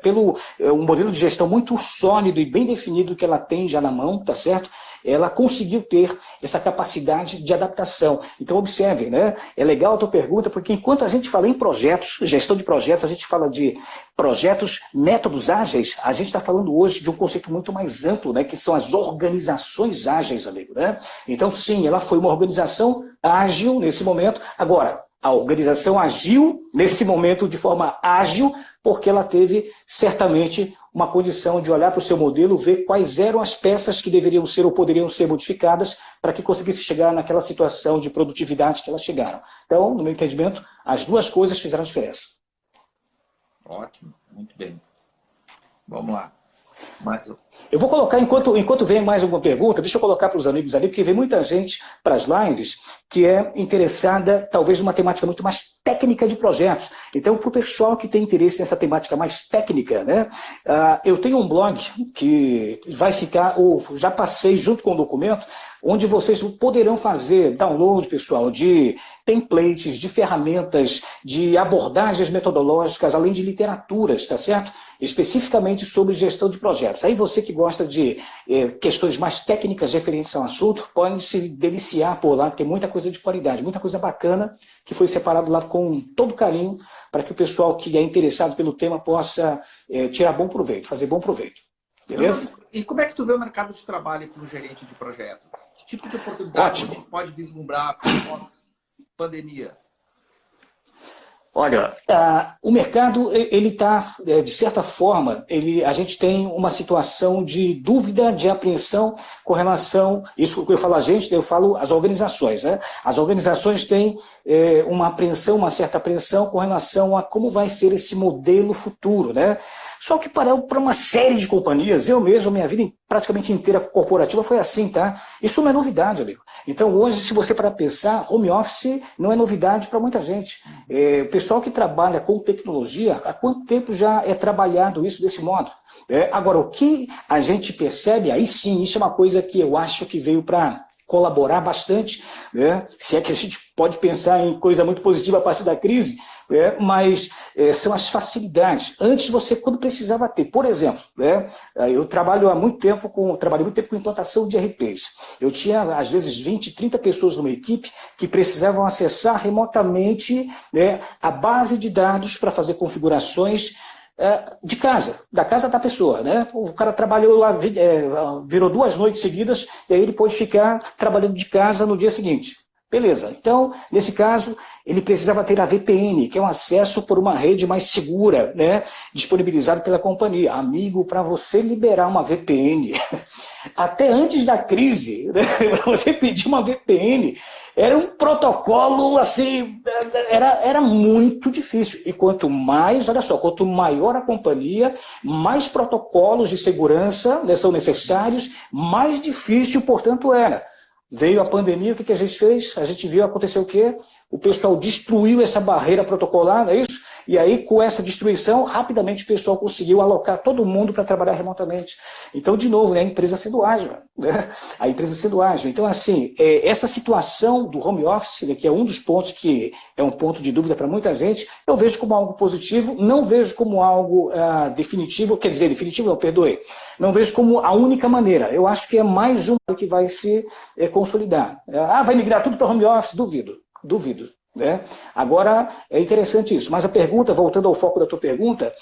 um modelo de gestão muito sólido e bem definido que ela tem já na mão, tá certo? Ela conseguiu ter essa capacidade de adaptação. Então, observe, né? É legal a tua pergunta, porque enquanto a gente fala em projetos, gestão de projetos, a gente fala de projetos, métodos ágeis, a gente está falando hoje de um conceito muito mais amplo, né? Que são as organizações ágeis, amigo, né? Então, sim, ela foi uma organização ágil nesse momento. Agora, a organização agiu nesse momento de forma ágil, porque ela teve certamente uma condição de olhar para o seu modelo, ver quais eram as peças que deveriam ser ou poderiam ser modificadas para que conseguisse chegar naquela situação de produtividade que elas chegaram. Então, no meu entendimento, as duas coisas fizeram a diferença. Ótimo, muito bem. Vamos lá. Eu vou colocar, enquanto vem mais alguma pergunta, deixa eu colocar para os amigos ali, porque vem muita gente para as lives que é interessada, talvez, numa temática muito mais técnica de projetos. Então, para o pessoal que tem interesse nessa temática mais técnica, né, eu tenho um blog que vai ficar, ou já passei junto com o documento, onde vocês poderão fazer download, pessoal, de templates, de ferramentas, de abordagens metodológicas, além de literaturas, tá certo? Especificamente sobre gestão de projetos. Aí você que gosta de questões mais técnicas referentes ao assunto, pode se deliciar por lá, tem muita coisa de qualidade, muita coisa bacana que foi separado lá com todo carinho para que o pessoal que é interessado pelo tema possa tirar bom proveito, fazer bom proveito. Beleza? E como é que tu vê o mercado de trabalho para um gerente de projetos? Que tipo de oportunidade a gente pode vislumbrar pós-pandemia? Olha, o mercado, ele está, de certa forma, a gente tem uma situação de dúvida, de apreensão com relação, isso que eu falo a gente, eu falo as organizações, né? As organizações têm uma apreensão, uma certa apreensão com relação a como vai ser esse modelo futuro, né? Só que para uma série de companhias, eu mesmo, minha vida praticamente inteira corporativa foi assim, tá? Isso não é novidade, amigo. Então hoje, se você para pensar, home office não é novidade para muita gente. O pessoal que trabalha com tecnologia, há quanto tempo já é trabalhado isso desse modo? Agora, o que a gente percebe, aí sim, isso é uma coisa que eu acho que veio para colaborar bastante, né? Se é que a gente pode pensar em coisa muito positiva a partir da crise, mas são as facilidades. Antes você, quando precisava ter, por exemplo, eu trabalhei muito tempo com implantação de RPs. Eu tinha, às vezes, 20, 30 pessoas numa equipe que precisavam acessar remotamente a base de dados para fazer configurações de casa, da casa da pessoa, né? O cara trabalhou lá, virou 2 noites seguidas, e aí ele pôde ficar trabalhando de casa no dia seguinte. Beleza, então, nesse caso, ele precisava ter a VPN, que é um acesso por uma rede mais segura, né? Disponibilizado pela companhia. Amigo, para você liberar uma VPN, até antes da crise, né? Para você pedir uma VPN, era um protocolo, assim, era muito difícil. E quanto mais, olha só, quanto maior a companhia, mais protocolos de segurança, né, são necessários, mais difícil, portanto, era. Veio a pandemia, o que a gente fez? A gente viu acontecer o quê? O pessoal destruiu essa barreira protocolar, não é isso? E aí, com essa destruição, rapidamente o pessoal conseguiu alocar todo mundo para trabalhar remotamente. Então, de novo, a empresa sendo ágil. Né? A empresa sendo ágil. Então, assim, essa situação do home office, né, que é um dos pontos que é um ponto de dúvida para muita gente, eu vejo como algo positivo, não vejo como algo definitivo, quer dizer, definitivo não, perdoe, não vejo como a única maneira. Eu acho que é mais um que vai se consolidar. Vai migrar tudo para home office? Duvido. Né? Agora, é interessante isso, mas a pergunta, voltando ao foco da tua pergunta,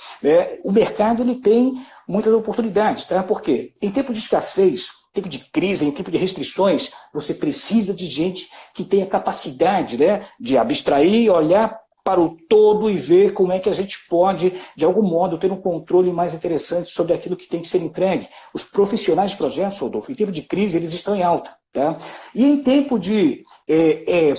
o mercado ele tem muitas oportunidades, tá? Porque em tempo de escassez, em tempo de crise, em tempo de restrições, você precisa de gente que tenha capacidade, né, de abstrair, olhar para o todo e ver como é que a gente pode, de algum modo, ter um controle mais interessante sobre aquilo que tem que ser entregue. Os profissionais de projetos, Rodolfo, em tempo de crise, eles estão em alta. Tá? E em tempo de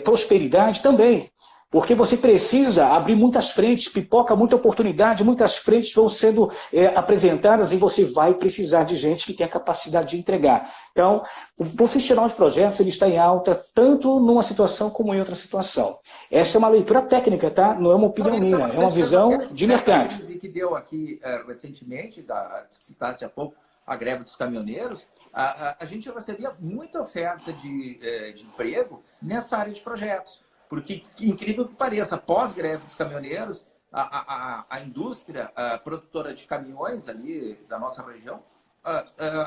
prosperidade também, porque você precisa abrir muitas frentes, pipoca muita oportunidade, muitas frentes vão sendo apresentadas e você vai precisar de gente que tem a capacidade de entregar. Então, o profissional de projetos ele está em alta, tanto numa situação como em outra situação. Essa é uma leitura técnica, tá? Não é uma opinião minha, é uma visão de mercado. A crise que deu aqui recentemente, citaste há pouco, a greve dos caminhoneiros, a gente recebia muita oferta de emprego nessa área de projetos. Porque, incrível que pareça, pós-greve dos caminhoneiros, a indústria produtora de caminhões ali da nossa região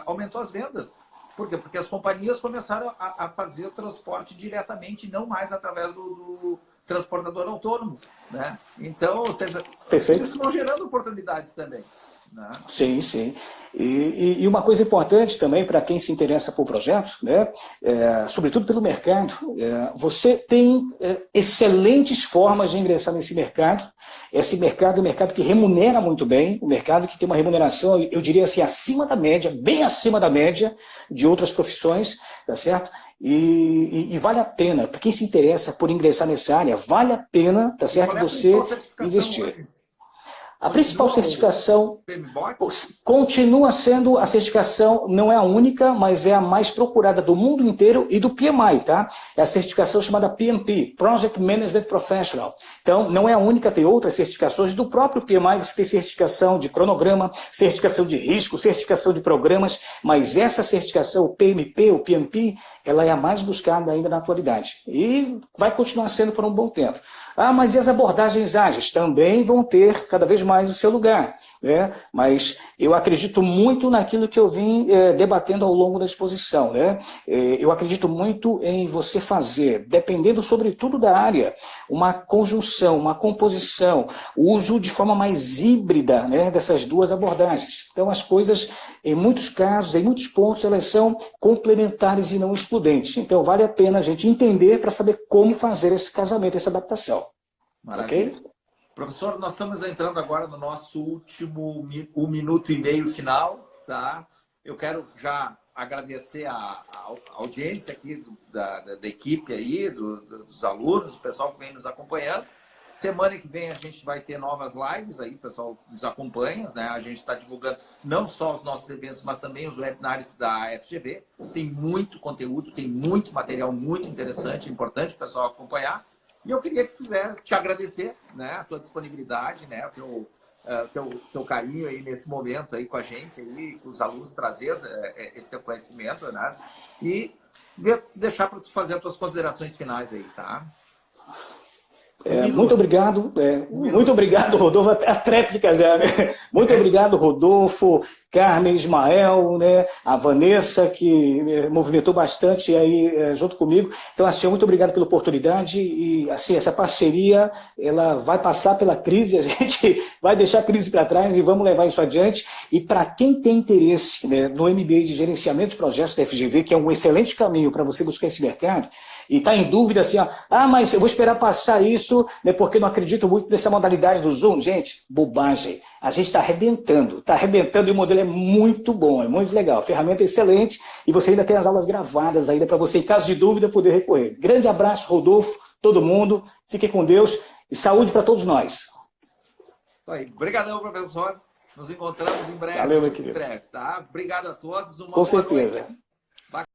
aumentou as vendas. Por quê? Porque as companhias começaram a fazer o transporte diretamente, não mais através do transportador autônomo. Né? Então, ou seja, eles estão gerando oportunidades também. Né? Sim, sim. E uma coisa importante também para quem se interessa por projetos, né? Sobretudo pelo mercado, você tem excelentes formas de ingressar nesse mercado. Esse mercado é um mercado que remunera muito bem, um mercado que tem uma remuneração, eu diria assim, acima da média, bem acima da média de outras profissões, tá certo? E vale a pena, para quem se interessa por ingressar nessa área, vale a pena, tá certo? Você investir. Hoje? A principal certificação continua sendo a certificação, não é a única, mas é a mais procurada do mundo inteiro e do PMI, tá? É a certificação chamada PMP, Project Management Professional. Então, não é a única, tem outras certificações. Do próprio PMI você tem certificação de cronograma, certificação de risco, certificação de programas, mas essa certificação, o PMP, o PMP, ela é a mais buscada ainda na atualidade. E vai continuar sendo por um bom tempo. Mas e as abordagens ágeis? Também vão ter cada vez mais o seu lugar. Né? Mas eu acredito muito naquilo que eu vim debatendo ao longo da exposição. Né? Eu acredito muito em você fazer, dependendo sobretudo da área, uma conjunção, uma composição, o uso de forma mais híbrida, né, dessas duas abordagens. Então as coisas, em muitos casos, em muitos pontos, elas são complementares e não excludentes. Então vale a pena a gente entender para saber como fazer esse casamento, essa adaptação. Maravilha. Okay? Professor, nós estamos entrando agora no nosso último 1 minuto e meio final, tá? Eu quero já agradecer a audiência aqui da equipe aí, dos alunos, do pessoal que vem nos acompanhando. Semana que vem a gente vai ter novas lives aí, o pessoal nos acompanha, né? A gente está divulgando não só os nossos eventos, mas também os webinários da FGV. Tem muito conteúdo, tem muito material muito interessante, importante o pessoal acompanhar. E eu queria que fizesse te agradecer, né, a tua disponibilidade, né, o teu carinho aí nesse momento aí com a gente, aí, com os alunos, trazer esse teu conhecimento, né, e deixar para tu fazer as tuas considerações finais aí, tá? Muito obrigado, muito obrigado, Rodolfo, a tréplica já, né? Muito obrigado, Rodolfo, Carmen, Ismael, né? A Vanessa, que movimentou bastante aí junto comigo. Então, assim, muito obrigado pela oportunidade e, assim, essa parceria, ela vai passar pela crise, a gente vai deixar a crise para trás e vamos levar isso adiante. E para quem tem interesse, né, no MBA de Gerenciamento de Projetos da FGV, que é um excelente caminho para você buscar esse mercado, e está em dúvida assim, ó, mas eu vou esperar passar isso, né, porque não acredito muito nessa modalidade do Zoom. Gente, bobagem. A gente está arrebentando e o modelo é muito bom, é muito legal. A ferramenta é excelente e você ainda tem as aulas gravadas ainda para você, em caso de dúvida, poder recorrer. Grande abraço, Rodolfo, todo mundo. Fiquem com Deus e saúde para todos nós. Obrigadão, professor. Nos encontramos em breve. Valeu, meu querido. Tá? Obrigado a todos. Com certeza. Noite.